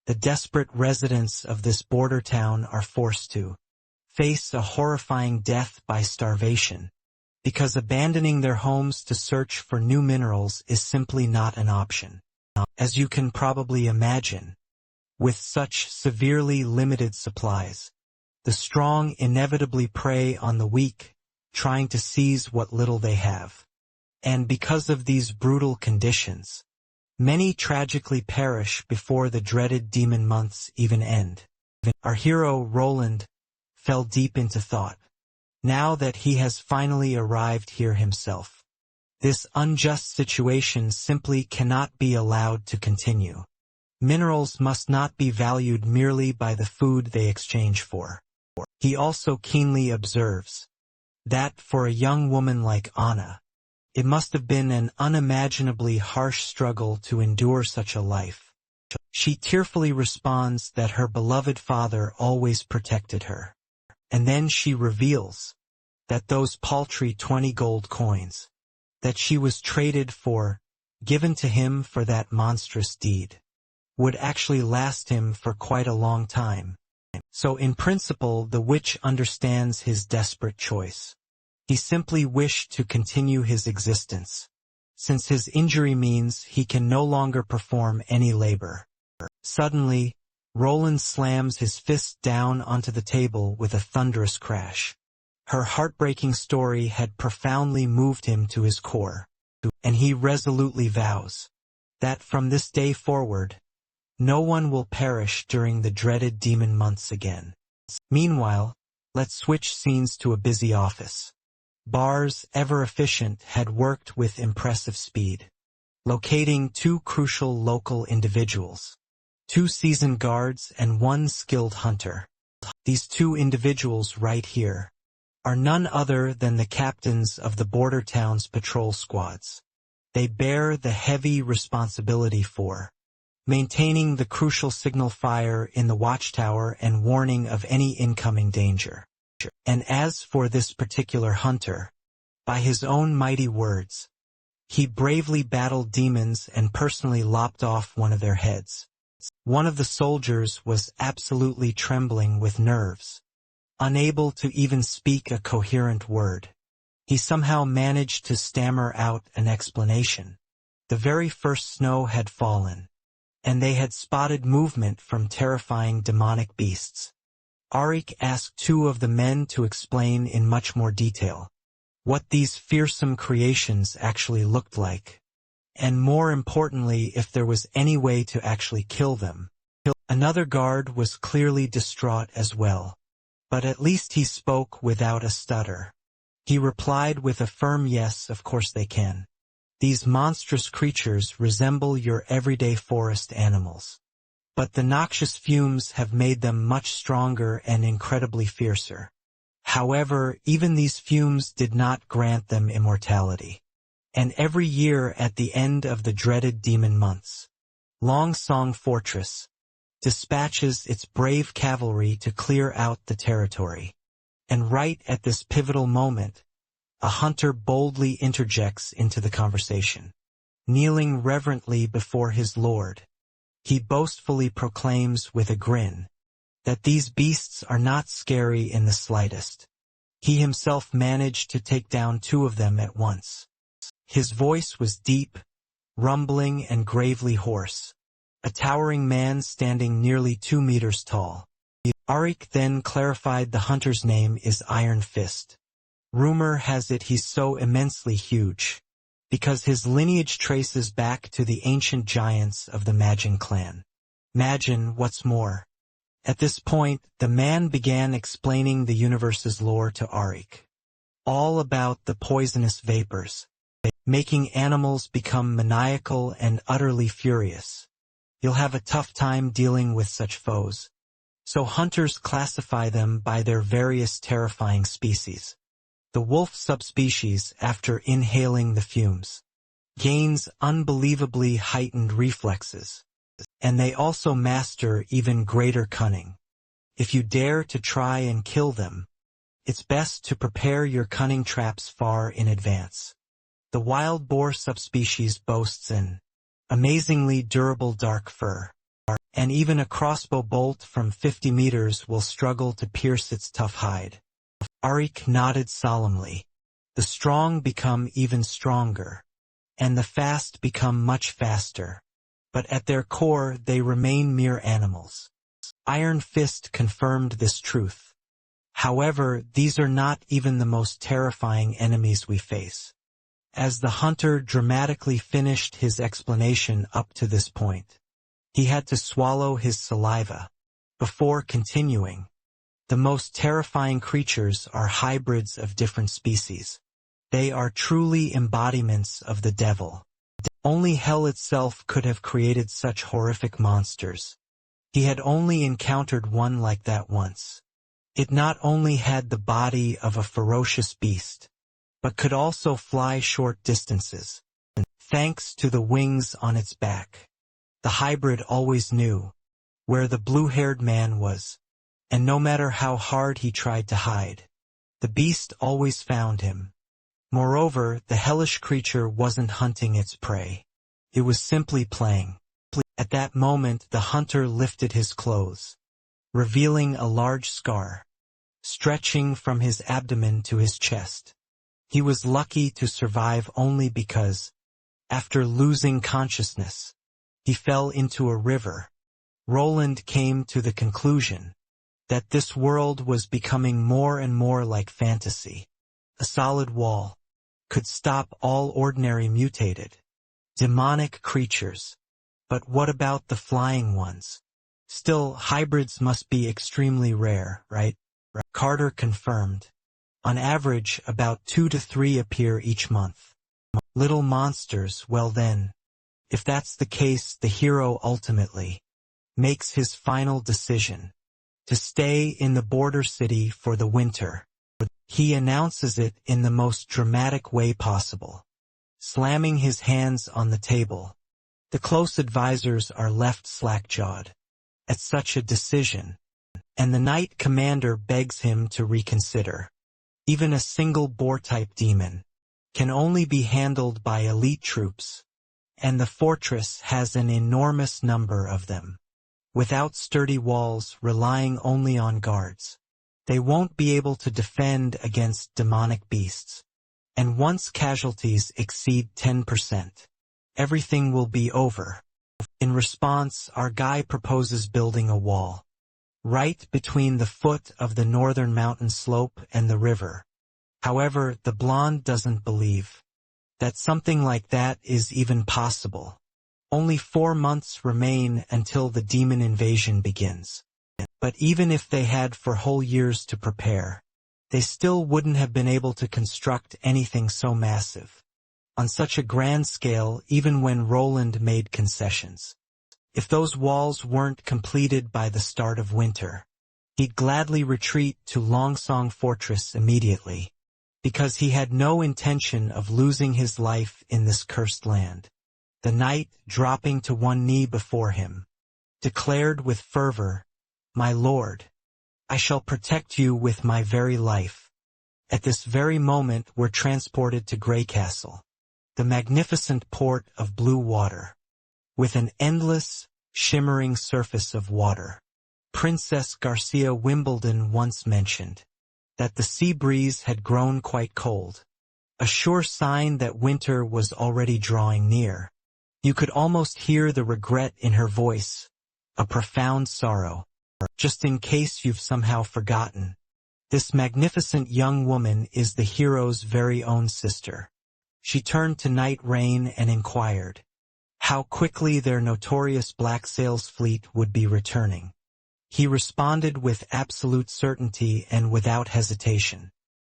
the desperate residents of this border town are forced to face a horrifying death by starvation, because abandoning their homes to search for new minerals is simply not an option. As you can probably imagine, with such severely limited supplies, the strong inevitably prey on the weak, trying to seize what little they have. And because of these brutal conditions, many tragically perish before the dreaded demon months even end. Our hero, Roland, fell deep into thought. Now that he has finally arrived here himself, this unjust situation simply cannot be allowed to continue. Minerals must not be valued merely by the food they exchange for. He also keenly observes that for a young woman like Anna, it must have been an unimaginably harsh struggle to endure such a life. She tearfully responds that her beloved father always protected her. And then she reveals that those paltry 20 gold coins that she was traded for, given to him for that monstrous deed, would actually last him for quite a long time. So in principle, the witch understands his desperate choice. He simply wished to continue his existence, since his injury means he can no longer perform any labor. Suddenly, Roland slams his fist down onto the table with a thunderous crash. Her heartbreaking story had profoundly moved him to his core, and he resolutely vows that from this day forward, no one will perish during the dreaded demon months again. Meanwhile, let's switch scenes to a busy office. Bars, ever efficient, had worked with impressive speed, locating 2 crucial local individuals, 2 seasoned guards and 1 skilled hunter. These 2 individuals right here are none other than the captains of the border town's patrol squads. They bear the heavy responsibility for maintaining the crucial signal fire in the watchtower and warning of any incoming danger. And as for this particular hunter, by his own mighty words, He bravely battled demons and personally lopped off one of their heads. One of the soldiers was absolutely trembling with nerves, unable to even speak a coherent word. He somehow managed to stammer out an explanation. The very first snow had fallen, and they had spotted movement from terrifying demonic beasts. Arik asked two of the men to explain in much more detail what these fearsome creations actually looked like, and more importantly, if there was any way to actually kill them. Another guard was clearly distraught as well, but at least he spoke without a stutter. He replied with a firm yes, of course they can. These monstrous creatures resemble your everyday forest animals, but the noxious fumes have made them much stronger and incredibly fiercer. However, even these fumes did not grant them immortality. And every year at the end of the dreaded demon months, Long Song Fortress dispatches its brave cavalry to clear out the territory. And right at this pivotal moment, a hunter boldly interjects into the conversation. Kneeling reverently before his lord, he boastfully proclaims with a grin that these beasts are not scary in the slightest. He himself managed to take down two of them at once. His voice was deep, rumbling and gravely hoarse, a towering man standing nearly 2 meters tall. Arik then clarified the hunter's name is Iron Fist. Rumor has it he's so immensely huge, because his lineage traces back to the ancient giants of the Majin clan. Majin, what's more. At this point, the man began explaining the universe's lore to Arik. All about the poisonous vapors, making animals become maniacal and utterly furious. You'll have a tough time dealing with such foes. So hunters classify them by their various terrifying species. The wolf subspecies, after inhaling the fumes, gains unbelievably heightened reflexes, and they also master even greater cunning. If you dare to try and kill them, it's best to prepare your cunning traps far in advance. The wild boar subspecies boasts an amazingly durable dark fur, and even a crossbow bolt from 50 meters will struggle to pierce its tough hide. Arik nodded solemnly. The strong become even stronger, and the fast become much faster, but at their core they remain mere animals. Iron Fist confirmed this truth. However, these are not even the most terrifying enemies we face. As the hunter dramatically finished his explanation up to this point, he had to swallow his saliva before continuing. The most terrifying creatures are hybrids of different species. They are truly embodiments of the devil. Only hell itself could have created such horrific monsters. He had only encountered one like that once. It not only had the body of a ferocious beast, but could also fly short distances, thanks to the wings on its back. The hybrid always knew where the blue-haired man was, and no matter how hard he tried to hide, the beast always found him. Moreover, the hellish creature wasn't hunting its prey. It was simply playing. At that moment, the hunter lifted his clothes, revealing a large scar, stretching from his abdomen to his chest. He was lucky to survive only because, after losing consciousness, he fell into a river. Roland came to the conclusion that this world was becoming more and more like fantasy. A solid wall could stop all ordinary mutated, demonic creatures. But what about the flying ones? Still, hybrids must be extremely rare, right? Carter confirmed. On average, about 2 to 3 appear each month. Little monsters, well then, if that's the case, the hero ultimately makes his final decision to stay in the border city for the winter. He announces it in the most dramatic way possible, slamming his hands on the table. The close advisors are left slack-jawed at such a decision, and the Knight Commander begs him to reconsider. Even a single boar-type demon can only be handled by elite troops, and the fortress has an enormous number of them. Without sturdy walls relying only on guards, they won't be able to defend against demonic beasts. And once casualties exceed 10%, everything will be over. In response, our guy proposes building a wall right between the foot of the northern mountain slope and the river. However, the blonde doesn't believe that something like that is even possible. Only 4 months remain until the demon invasion begins. But even if they had 4 whole years to prepare, they still wouldn't have been able to construct anything so massive on such a grand scale, even when Roland made concessions. If those walls weren't completed by the start of winter, he'd gladly retreat to Longsong Fortress immediately, because he had no intention of losing his life in this cursed land. The knight, dropping to one knee before him, declared with fervor, "My lord, I shall protect you with my very life." At this very moment we're transported to Grey Castle, the magnificent port of blue water, with an endless, shimmering surface of water. Princess Garcia Wimbledon once mentioned that the sea breeze had grown quite cold, a sure sign that winter was already drawing near. You could almost hear the regret in her voice, a profound sorrow. Just in case you've somehow forgotten, this magnificent young woman is the hero's very own sister. She turned to Knight Rain and inquired how quickly their notorious Black Sails fleet would be returning. He responded with absolute certainty and without hesitation.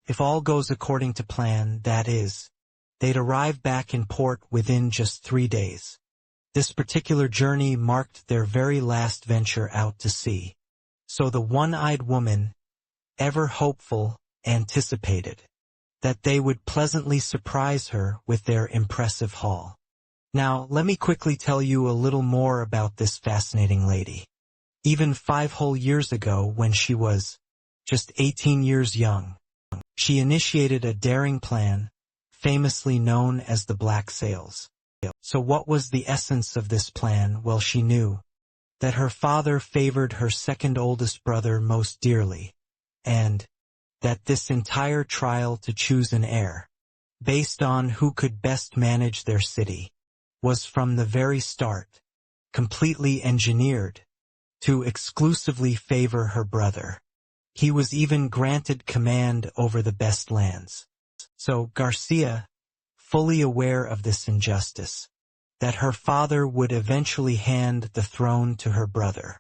If all goes according to plan, that is, they'd arrive back in port within just 3 days. This particular journey marked their very last venture out to sea. So the one-eyed woman, ever hopeful, anticipated that they would pleasantly surprise her with their impressive haul. Now, let me quickly tell you a little more about this fascinating lady. Even 5 whole years ago, when she was just 18 years young, she initiated a daring plan, famously known as the Black Sails. So what was the essence of this plan? Well, she knew that her father favored her second oldest brother most dearly, and that this entire trial to choose an heir, based on who could best manage their city, was from the very start completely engineered to exclusively favor her brother. He was even granted command over the best lands. So Garcia, fully aware of this injustice, that her father would eventually hand the throne to her brother,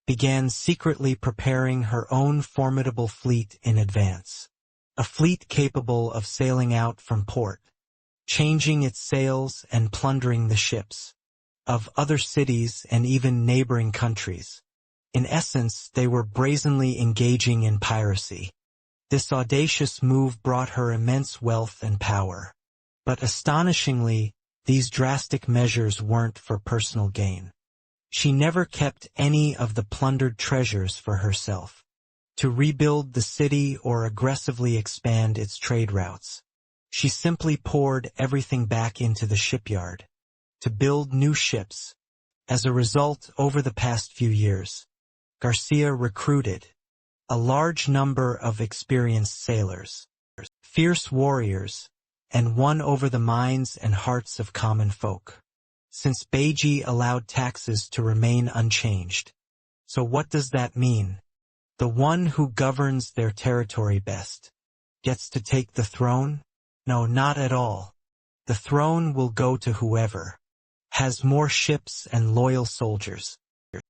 began secretly preparing her own formidable fleet in advance. A fleet capable of sailing out from port, changing its sails and plundering the ships of other cities and even neighboring countries. In essence, they were brazenly engaging in piracy. This audacious move brought her immense wealth and power. But astonishingly, these drastic measures weren't for personal gain. She never kept any of the plundered treasures for herself, to rebuild the city or aggressively expand its trade routes. She simply poured everything back into the shipyard, to build new ships. As a result, over the past few years, Garcia recruited a large number of experienced sailors, fierce warriors, and won over the minds and hearts of common folk, since Beiji allowed taxes to remain unchanged. So what does that mean? The one who governs their territory best gets to take the throne? No, not at all. The throne will go to whoever has more ships and loyal soldiers.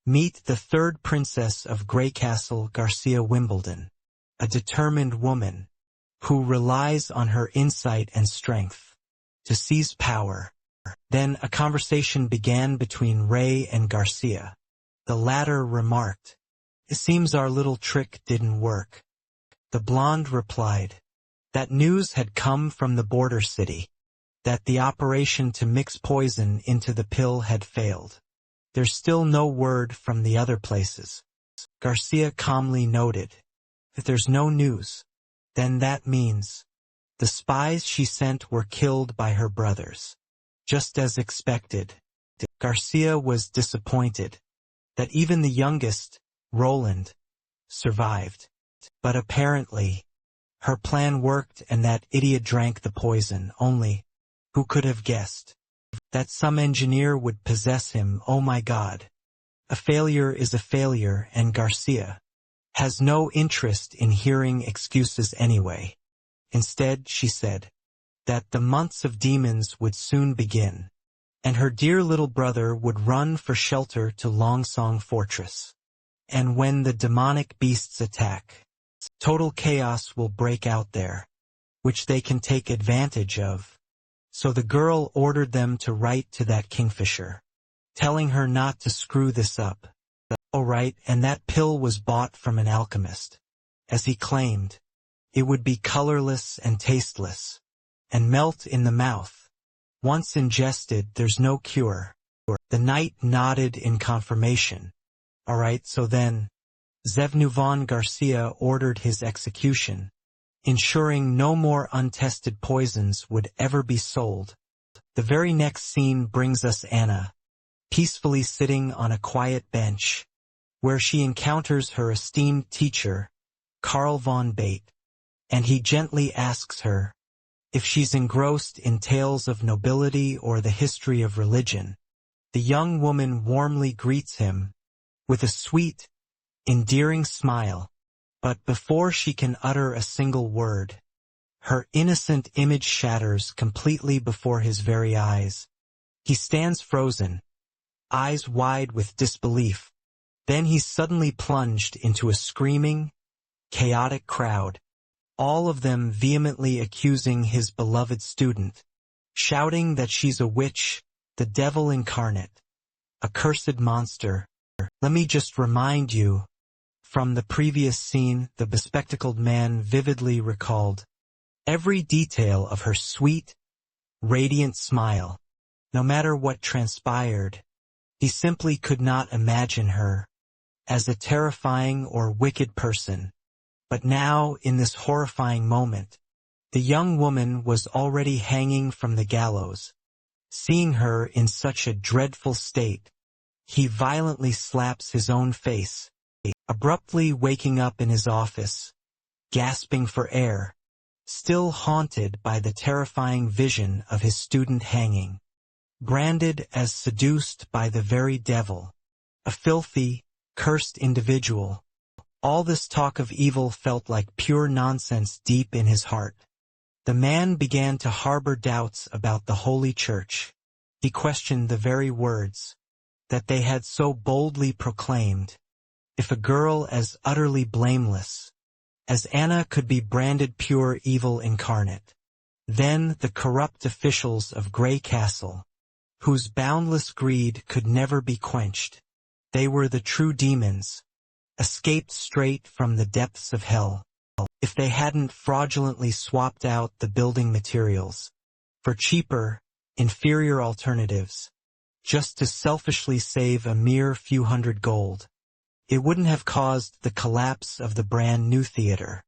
Meet the third princess of Grey Castle, Garcia Wimbledon, a determined woman who relies on her insight and strength to seize power. Then a conversation began between Ray and Garcia. The latter remarked, "It seems our little trick didn't work." The blonde replied that news had come from the border city, that the operation to mix poison into the pill had failed. There's still no word from the other places. Garcia calmly noted, "If there's no news, then that means The spies she sent were killed by her brothers. Just as expected, Garcia was disappointed that even the youngest, Roland, survived. But apparently, her plan worked and that idiot drank the poison. Only, who could have guessed that some engineer would possess him? Oh my God. A failure is a failure, and Garcia has no interest in hearing excuses anyway. Instead, she said that the months of demons would soon begin, and her dear little brother would run for shelter to Longsong Fortress. And when the demonic beasts attack, total chaos will break out there, which they can take advantage of. So the girl ordered them to write to that kingfisher, telling her not to screw this up. Oh right, and that pill was bought from an alchemist. As he claimed, it would be colorless and tasteless, and melt in the mouth. Once ingested, there's no cure. The knight nodded in confirmation. Alright, so then, Zevnuvan Garcia ordered his execution, ensuring no more untested poisons would ever be sold. The very next scene brings us Anna, peacefully sitting on a quiet bench, where she encounters her esteemed teacher, Karl von Bate, and he gently asks her if she's engrossed in tales of nobility or the history of religion. The young woman warmly greets him with a sweet, endearing smile, but before she can utter a single word, her innocent image shatters completely before his very eyes. He stands frozen, eyes wide with disbelief. Then he's suddenly plunged into a screaming, chaotic crowd, all of them vehemently accusing his beloved student, shouting that she's a witch, the devil incarnate, a cursed monster. Let me just remind you, from the previous scene, the bespectacled man vividly recalled every detail of her sweet, radiant smile. No matter what transpired, he simply could not imagine her as a terrifying or wicked person. But now, in this horrifying moment, the young woman was already hanging from the gallows. Seeing her in such a dreadful state, he violently slaps his own face, abruptly waking up in his office, gasping for air, still haunted by the terrifying vision of his student hanging, branded as seduced by the very devil, a filthy, cursed individual. All this talk of evil felt like pure nonsense deep in his heart. The man began to harbor doubts about the Holy Church. He questioned the very words that they had so boldly proclaimed. If a girl as utterly blameless as Anna could be branded pure evil incarnate, then the corrupt officials of Grey Castle, whose boundless greed could never be quenched, they were the true demons, escaped straight from the depths of hell. If they hadn't fraudulently swapped out the building materials for cheaper, inferior alternatives, just to selfishly save a mere few hundred gold, it wouldn't have caused the collapse of the brand new theater,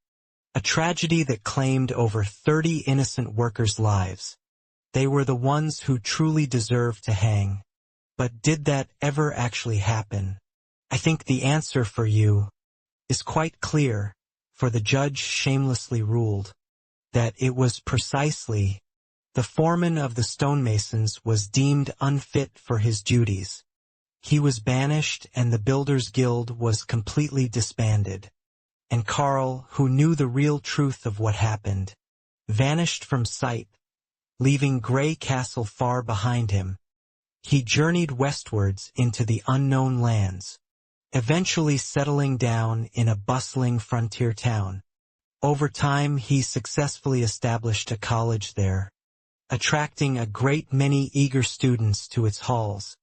a tragedy that claimed over 30 innocent workers' lives. They were the ones who truly deserved to hang. But did that ever actually happen? I think the answer for you is quite clear, for the judge shamelessly ruled that it was precisely the foreman of the stonemasons was deemed unfit for his duties. He was banished and the Builders' Guild was completely disbanded. And Karl, who knew the real truth of what happened, vanished from sight, leaving Grey Castle far behind him. He journeyed westwards into the unknown lands, eventually settling down in a bustling frontier town. Over time, he successfully established a college there, attracting a great many eager students to its halls.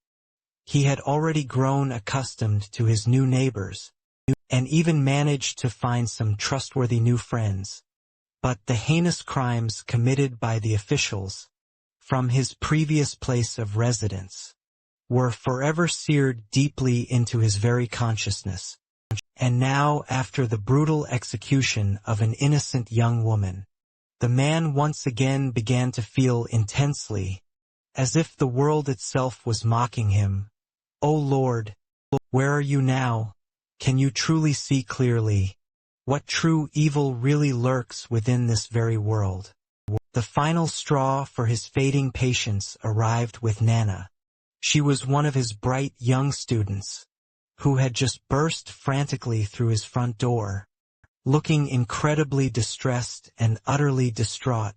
He had already grown accustomed to his new neighbors, and even managed to find some trustworthy new friends. But the heinous crimes committed by the officials from his previous place of residence were forever seared deeply into his very consciousness. And now, after the brutal execution of an innocent young woman, The man once again began to feel intensely, as if the world itself was mocking him. "O Lord, where are you now? Can you truly see clearly? What true evil really lurks within this very world?" The final straw for his fading patience arrived with Nana. She was one of his bright young students, who had just burst frantically through his front door, looking incredibly distressed and utterly distraught,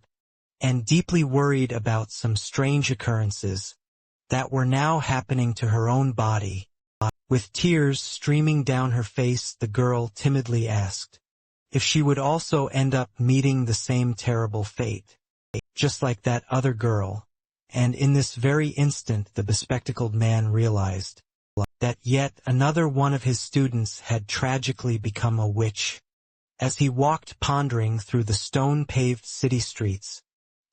and deeply worried about some strange occurrences that were now happening to her own body. With tears streaming down her face, the girl timidly asked if she would also end up meeting the same terrible fate, just like that other girl. And in this very instant the bespectacled man realized that yet another one of his students had tragically become a witch. As he walked pondering through the stone-paved city streets,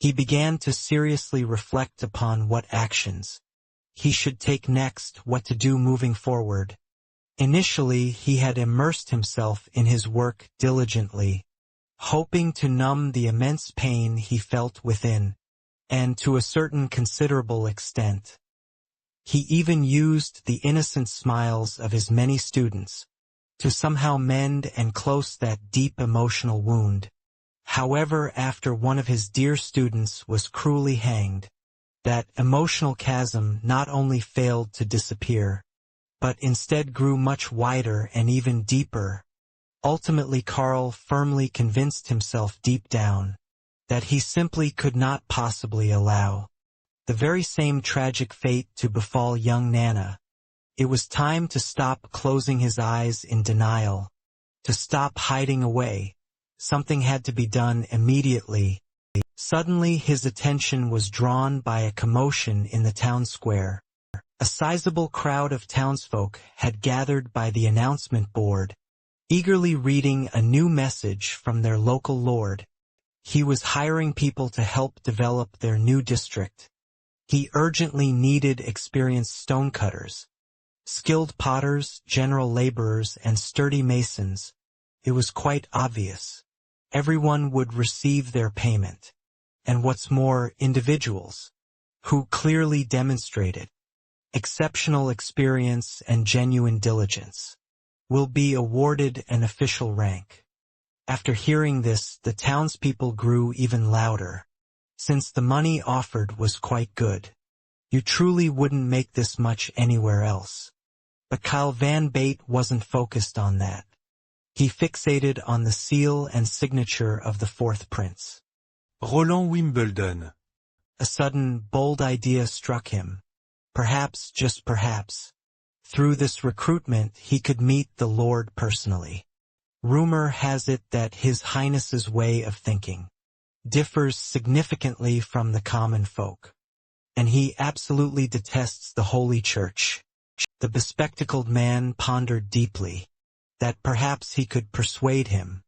he began to seriously reflect upon what actions he should take next, what to do moving forward. Initially, he had immersed himself in his work diligently, hoping to numb the immense pain he felt within, and to a certain considerable extent, he even used the innocent smiles of his many students to somehow mend and close that deep emotional wound. However, after one of his dear students was cruelly hanged, that emotional chasm not only failed to disappear, but instead grew much wider and even deeper. Ultimately, Carl firmly convinced himself deep down that he simply could not possibly allow the very same tragic fate to befall young Nana. It was time to stop closing his eyes in denial, to stop hiding away. Something had to be done immediately. Suddenly his attention was drawn by a commotion in the town square. A sizable crowd of townsfolk had gathered by the announcement board, eagerly reading a new message from their local lord. He was hiring people to help develop their new district. He urgently needed experienced stonecutters, skilled potters, general laborers, and sturdy masons. It was quite obvious. Everyone would receive their payment. And what's more, individuals who clearly demonstrated exceptional experience and genuine diligence will be awarded an official rank. After hearing this, the townspeople grew even louder, since the money offered was quite good. You truly wouldn't make this much anywhere else. But Kyle Van Bate wasn't focused on that. He fixated on the seal and signature of the fourth prince. Roland Wimbledon. A sudden, bold idea struck him. Perhaps, just perhaps, through this recruitment he could meet the Lord personally. Rumor has it that His Highness's way of thinking differs significantly from the common folk, and he absolutely detests the Holy Church. The bespectacled man pondered deeply that perhaps he could persuade him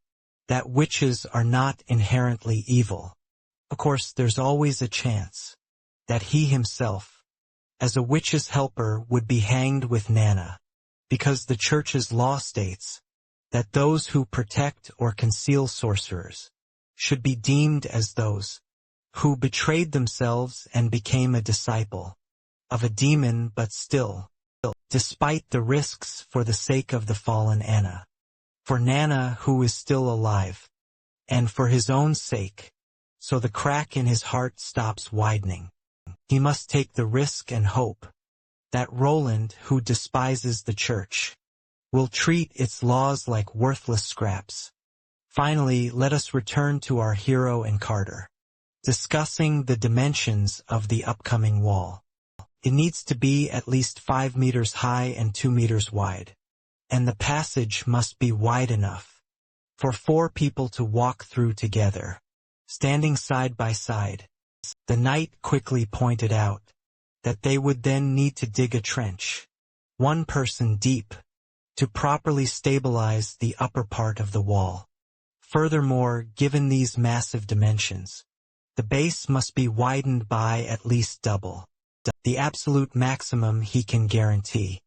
that witches are not inherently evil. Of course, there's always a chance that he himself, as a witch's helper, would be hanged with Nana, because the Church's law states that those who protect or conceal sorcerers should be deemed as those who betrayed themselves and became a disciple of a demon, but still, despite the risks for the sake of the fallen Anna, for Nana who is still alive, and for his own sake, so the crack in his heart stops widening. He must take the risk and hope that Roland, who despises the Church, will treat its laws like worthless scraps. Finally, let us return to our hero and Carter, discussing the dimensions of the upcoming wall. It needs to be at least 5 meters high and 2 meters wide, and the passage must be wide enough for 4 people to walk through together, standing side by side. The knight quickly pointed out that they would then need to dig a trench, 1 person deep, to properly stabilize the upper part of the wall. Furthermore, given these massive dimensions, the base must be widened by at least double. The absolute maximum he can guarantee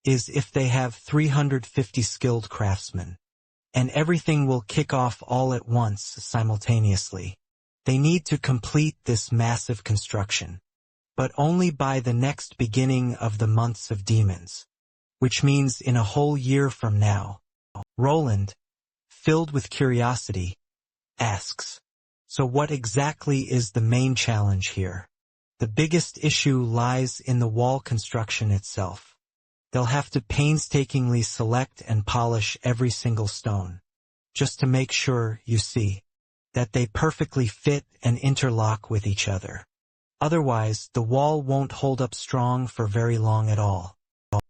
is if they have 350 skilled craftsmen, and everything will kick off all at once simultaneously. They need to complete this massive construction, but only by the next beginning of the months of demons, which means in a whole year from now. Roland, filled with curiosity, asks, "So what exactly is the main challenge here?" The biggest issue lies in the wall construction itself. They'll have to painstakingly select and polish every single stone, just to make sure, you see, that they perfectly fit and interlock with each other. Otherwise, the wall won't hold up strong for very long at all.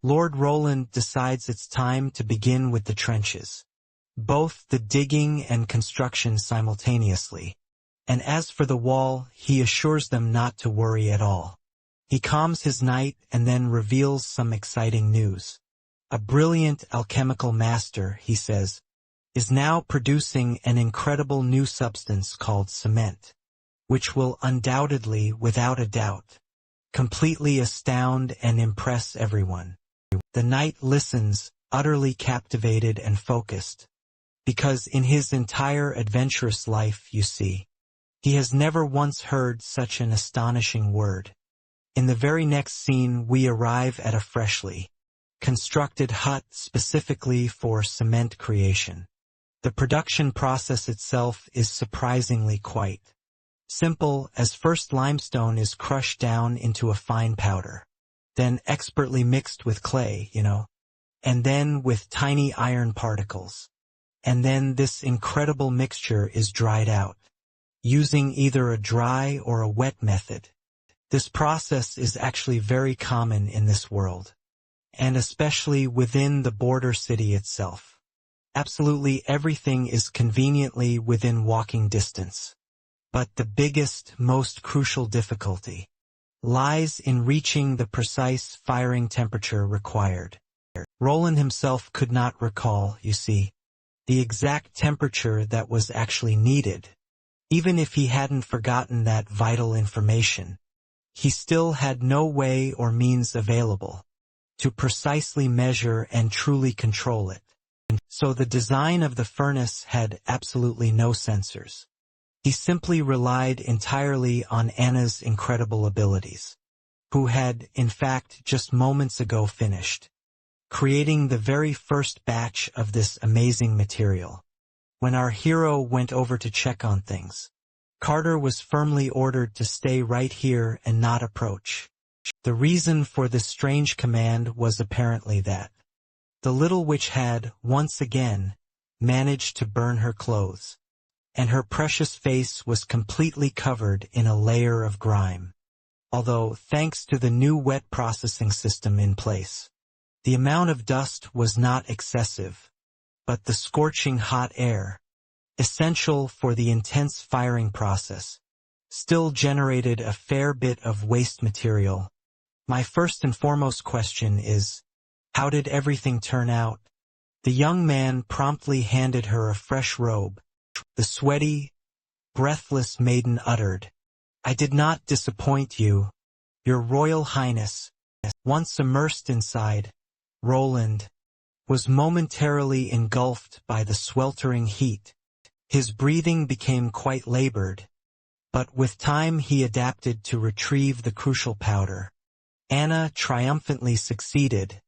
Lord Roland decides it's time to begin with the trenches, both the digging and construction simultaneously. And as for the wall, he assures them not to worry at all. He calms his knight and then reveals some exciting news. A brilliant alchemical master, he says, is now producing an incredible new substance called cement, which will undoubtedly, without a doubt, completely astound and impress everyone. The knight listens, utterly captivated and focused, because in his entire adventurous life, you see, he has never once heard such an astonishing word. In the very next scene we arrive at a freshly constructed hut specifically for cement creation. The production process itself is surprisingly quite simple, as first limestone is crushed down into a fine powder, then expertly mixed with clay, and then with tiny iron particles. And then this incredible mixture is dried out, using either a dry or a wet method. This process is actually very common in this world, and especially within the border city itself. Absolutely everything is conveniently within walking distance. But the biggest, most crucial difficulty lies in reaching the precise firing temperature required. Roland himself could not recall, you see, the exact temperature that was actually needed. Even if he hadn't forgotten that vital information, he still had no way or means available to precisely measure and truly control it. So the design of the furnace had absolutely no sensors. He simply relied entirely on Anna's incredible abilities, who had, in fact, just moments ago finished creating the very first batch of this amazing material. When our hero went over to check on things, Carter was firmly ordered to stay right here and not approach. The reason for this strange command was apparently that the little witch had, once again, managed to burn her clothes, and her precious face was completely covered in a layer of grime. Although, thanks to the new wet processing system in place, the amount of dust was not excessive, but the scorching hot air, essential for the intense firing process, still generated a fair bit of waste material. My first and foremost question is, how did everything turn out? The young man promptly handed her a fresh robe. The sweaty, breathless maiden uttered, "I did not disappoint you, Your Royal Highness." Once immersed inside, Roland was momentarily engulfed by the sweltering heat. His breathing became quite labored, but with time he adapted to retrieve the crucial powder. Anna triumphantly succeeded.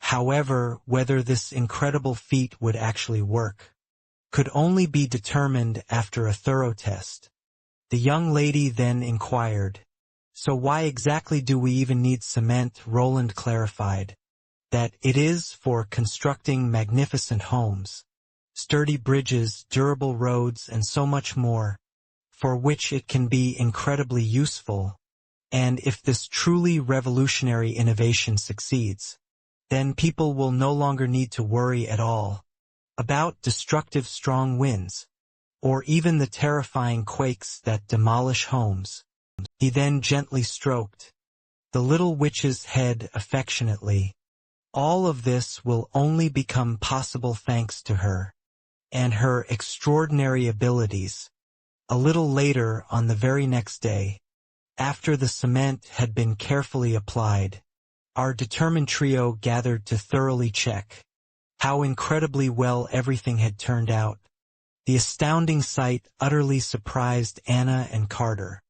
However, whether this incredible feat would actually work could only be determined after a thorough test. The young lady then inquired, "So why exactly do we even need cement?" Roland clarified that it is for constructing magnificent homes, sturdy bridges, durable roads, and so much more, for which it can be incredibly useful. And if this truly revolutionary innovation succeeds, then people will no longer need to worry at all about destructive strong winds, or even the terrifying quakes that demolish homes. He then gently stroked the little witch's head affectionately. All of this will only become possible thanks to her and her extraordinary abilities. A little later, on the very next day, after the cement had been carefully applied, our determined trio gathered to thoroughly check how incredibly well everything had turned out. The astounding sight utterly surprised Anna and Carter.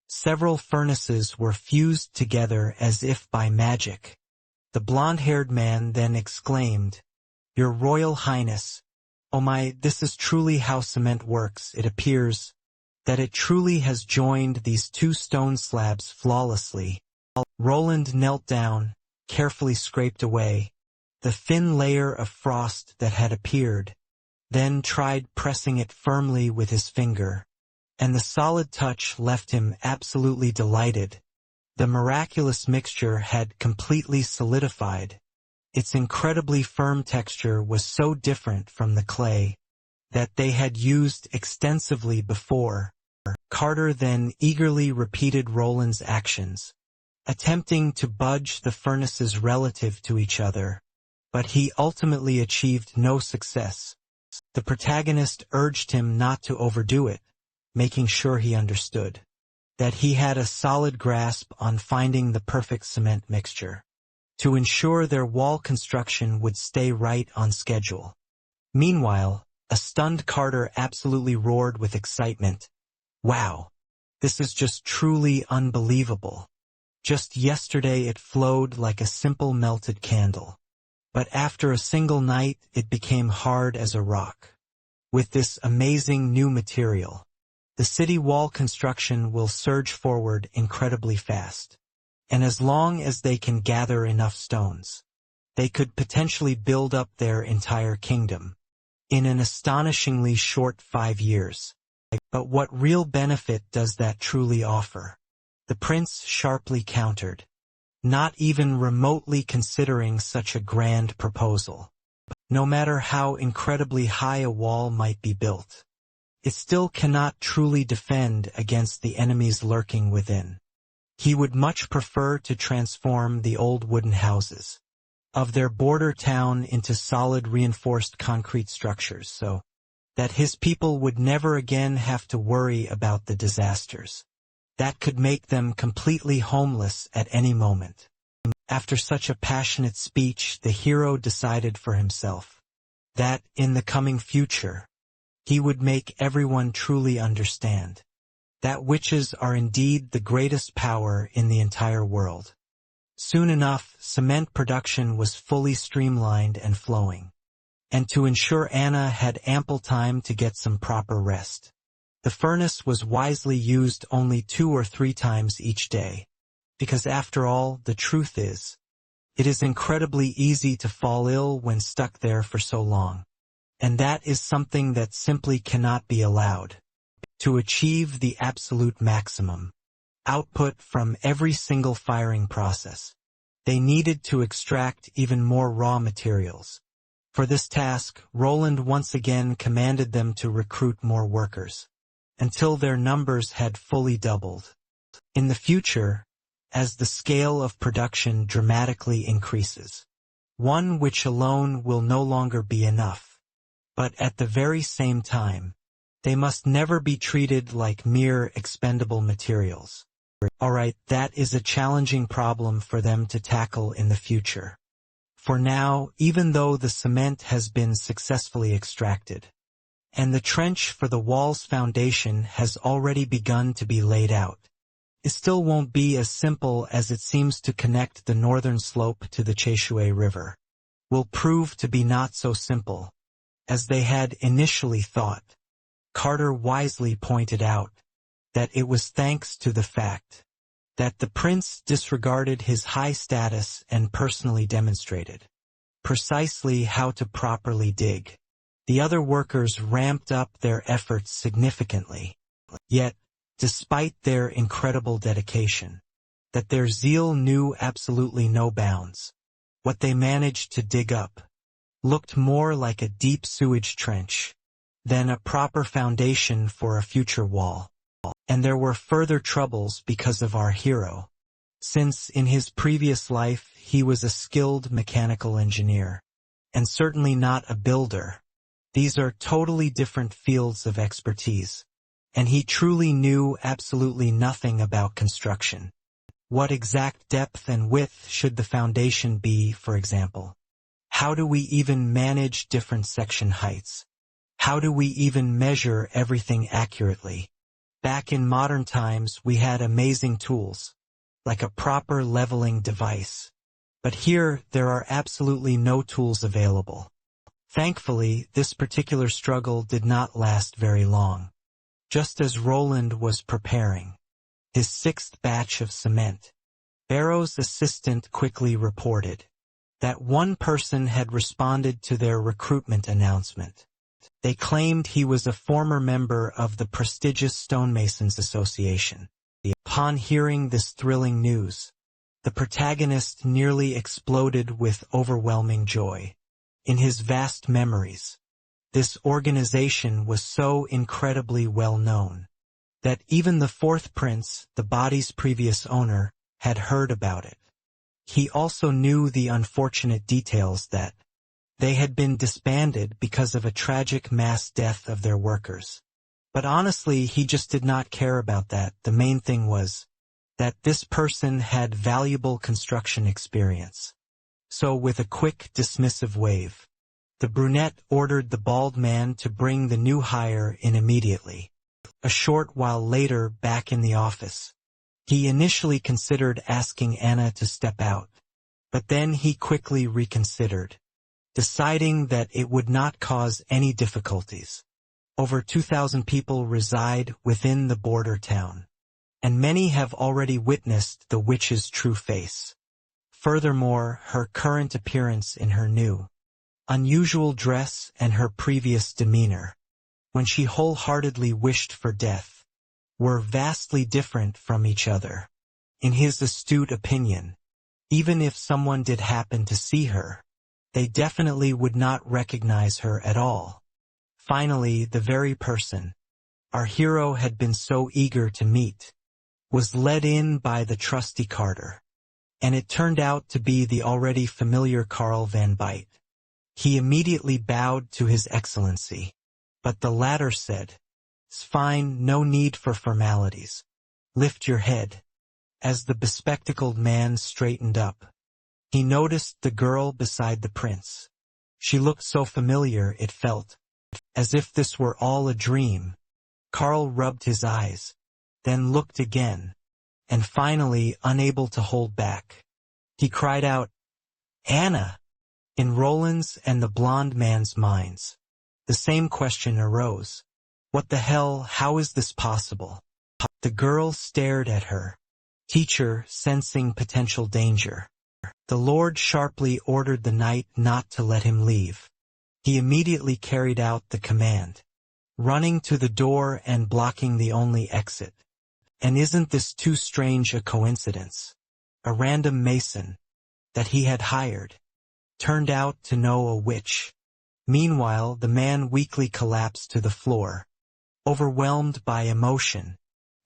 Several furnaces were fused together as if by magic. The blond-haired man then exclaimed, "Your Royal Highness, oh my, this is truly how cement works. It appears that it truly has joined these two stone slabs flawlessly." Roland knelt down, carefully scraped away the thin layer of frost that had appeared, then tried pressing it firmly with his finger, and the solid touch left him absolutely delighted. The miraculous mixture had completely solidified. Its incredibly firm texture was so different from the clay that they had used extensively before. Carter then eagerly repeated Roland's actions, attempting to budge the furnaces relative to each other, but he ultimately achieved no success. The protagonist urged him not to overdo it, making sure he understood that he had a solid grasp on finding the perfect cement mixture to ensure their wall construction would stay right on schedule. Meanwhile, a stunned Carter absolutely roared with excitement. "Wow! This is just truly unbelievable. Just yesterday it flowed like a simple melted candle. But after a single night it became hard as a rock. With this amazing new material, the city wall construction will surge forward incredibly fast. And as long as they can gather enough stones, they could potentially build up their entire kingdom in an astonishingly short 5 years. But what real benefit does that truly offer?" The prince sharply countered, not even remotely considering such a grand proposal. No matter how incredibly high a wall might be built, it still cannot truly defend against the enemies lurking within. He would much prefer to transform the old wooden houses of their border town into solid reinforced concrete structures so that his people would never again have to worry about the disasters that could make them completely homeless at any moment. After such a passionate speech, the hero decided for himself that, in the coming future, he would make everyone truly understand that witches are indeed the greatest power in the entire world. Soon enough, cement production was fully streamlined and flowing, and to ensure Anna had ample time to get some proper rest, the furnace was wisely used only 2 or 3 times each day, because after all, the truth is, it is incredibly easy to fall ill when stuck there for so long, and that is something that simply cannot be allowed. To achieve the absolute maximum output from every single firing process, they needed to extract even more raw materials. For this task, Roland once again commanded them to recruit more workers, until their numbers had fully doubled. In the future, as the scale of production dramatically increases, one which alone will no longer be enough. But at the very same time, they must never be treated like mere expendable materials. Alright, that is a challenging problem for them to tackle in the future. For now, even though the cement has been successfully extracted, and the trench for the wall's foundation has already begun to be laid out, it still won't be as simple as it seems to connect the northern slope to the Cheshue River. Will prove to be not so simple as they had initially thought. Carter wisely pointed out that it was thanks to the fact that the prince disregarded his high status and personally demonstrated precisely how to properly dig. The other workers ramped up their efforts significantly. Yet, despite their incredible dedication, that their zeal knew absolutely no bounds, what they managed to dig up looked more like a deep sewage trench than a proper foundation for a future wall. And there were further troubles because of our hero, since in his previous life he was a skilled mechanical engineer, and certainly not a builder. These are totally different fields of expertise, and he truly knew absolutely nothing about construction. What exact depth and width should the foundation be, for example? How do we even manage different section heights? How do we even measure everything accurately? Back in modern times, we had amazing tools, like a proper leveling device. But here, there are absolutely no tools available. Thankfully, this particular struggle did not last very long. Just as Roland was preparing his sixth batch of cement, Barrow's assistant quickly reported that one person had responded to their recruitment announcement. They claimed he was a former member of the prestigious Stonemasons Association. Upon hearing this thrilling news, the protagonist nearly exploded with overwhelming joy. In his vast memories, this organization was so incredibly well known that even the fourth prince, the body's previous owner, had heard about it. He also knew the unfortunate details that they had been disbanded because of a tragic mass death of their workers. But honestly, he just did not care about that. The main thing was that this person had valuable construction experience. So with a quick, dismissive wave, the brunette ordered the bald man to bring the new hire in immediately. A short while later, back in the office, he initially considered asking Anna to step out, but then he quickly reconsidered, deciding that it would not cause any difficulties. Over 2,000 people reside within the border town, and many have already witnessed the witch's true face. Furthermore, her current appearance in her new, unusual dress and her previous demeanor, when she wholeheartedly wished for death, were vastly different from each other. In his astute opinion, even if someone did happen to see her, they definitely would not recognize her at all. Finally, the very person our hero had been so eager to meet was led in by the trusty Carter, and it turned out to be the already familiar Carl Van Byte. He immediately bowed to His Excellency, but the latter said, "It's fine, no need for formalities. Lift your head." As the bespectacled man straightened up, he noticed the girl beside the prince. She looked so familiar it felt as if this were all a dream. Carl rubbed his eyes, then looked again, and finally, unable to hold back, he cried out, "Anna!" In Roland's and the blond man's minds, the same question arose. What the hell, how is this possible? The girl stared at her teacher, sensing potential danger. The Lord sharply ordered the knight not to let him leave. He immediately carried out the command, running to the door and blocking the only exit. And isn't this too strange a coincidence? A random mason that he had hired turned out to know a witch. Meanwhile, the man weakly collapsed to the floor, overwhelmed by emotion.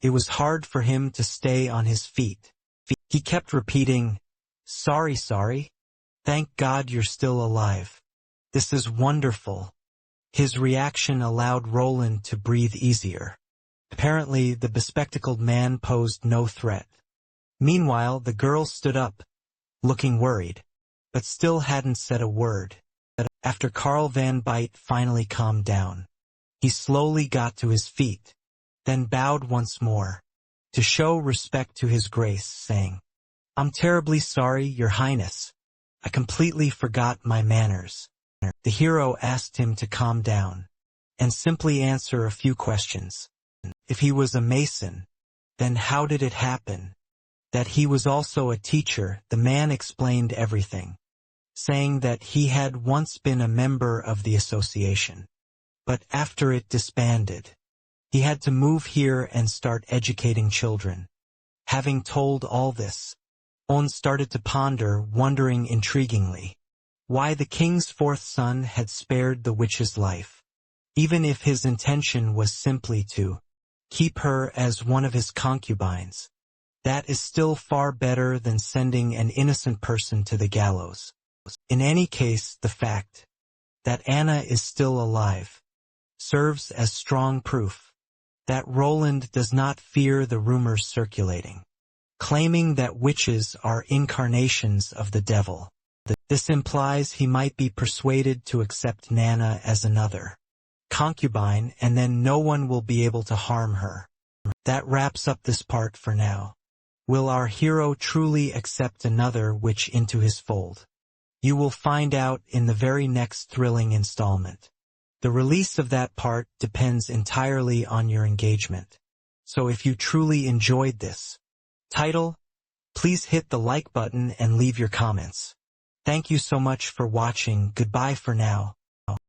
It was hard for him to stay on his feet. He kept repeating, "Sorry, sorry. Thank God you're still alive. This is wonderful." His reaction allowed Roland to breathe easier. Apparently, the bespectacled man posed no threat. Meanwhile, the girl stood up, looking worried, but still hadn't said a word. After Carl Van Byte finally calmed down, he slowly got to his feet, then bowed once more, to show respect to His Grace, saying, "I'm terribly sorry, Your Highness. I completely forgot my manners." The hero asked him to calm down and simply answer a few questions. If he was a mason, then how did it happen that he was also a teacher? The man explained everything, saying that he had once been a member of the association, but after it disbanded, he had to move here and start educating children. Having told all this, On started to ponder, wondering intriguingly, why the king's fourth son had spared the witch's life, even if his intention was simply to keep her as one of his concubines. That is still far better than sending an innocent person to the gallows. In any case, the fact that Anna is still alive serves as strong proof that Roland does not fear the rumors circulating, claiming that witches are incarnations of the devil. This implies he might be persuaded to accept Nana as another concubine and then no one will be able to harm her. That wraps up this part for now. Will our hero truly accept another witch into his fold? You will find out in the very next thrilling installment. The release of that part depends entirely on your engagement. So if you truly enjoyed this title, please hit the like button and leave your comments. Thank you so much for watching. Goodbye for now.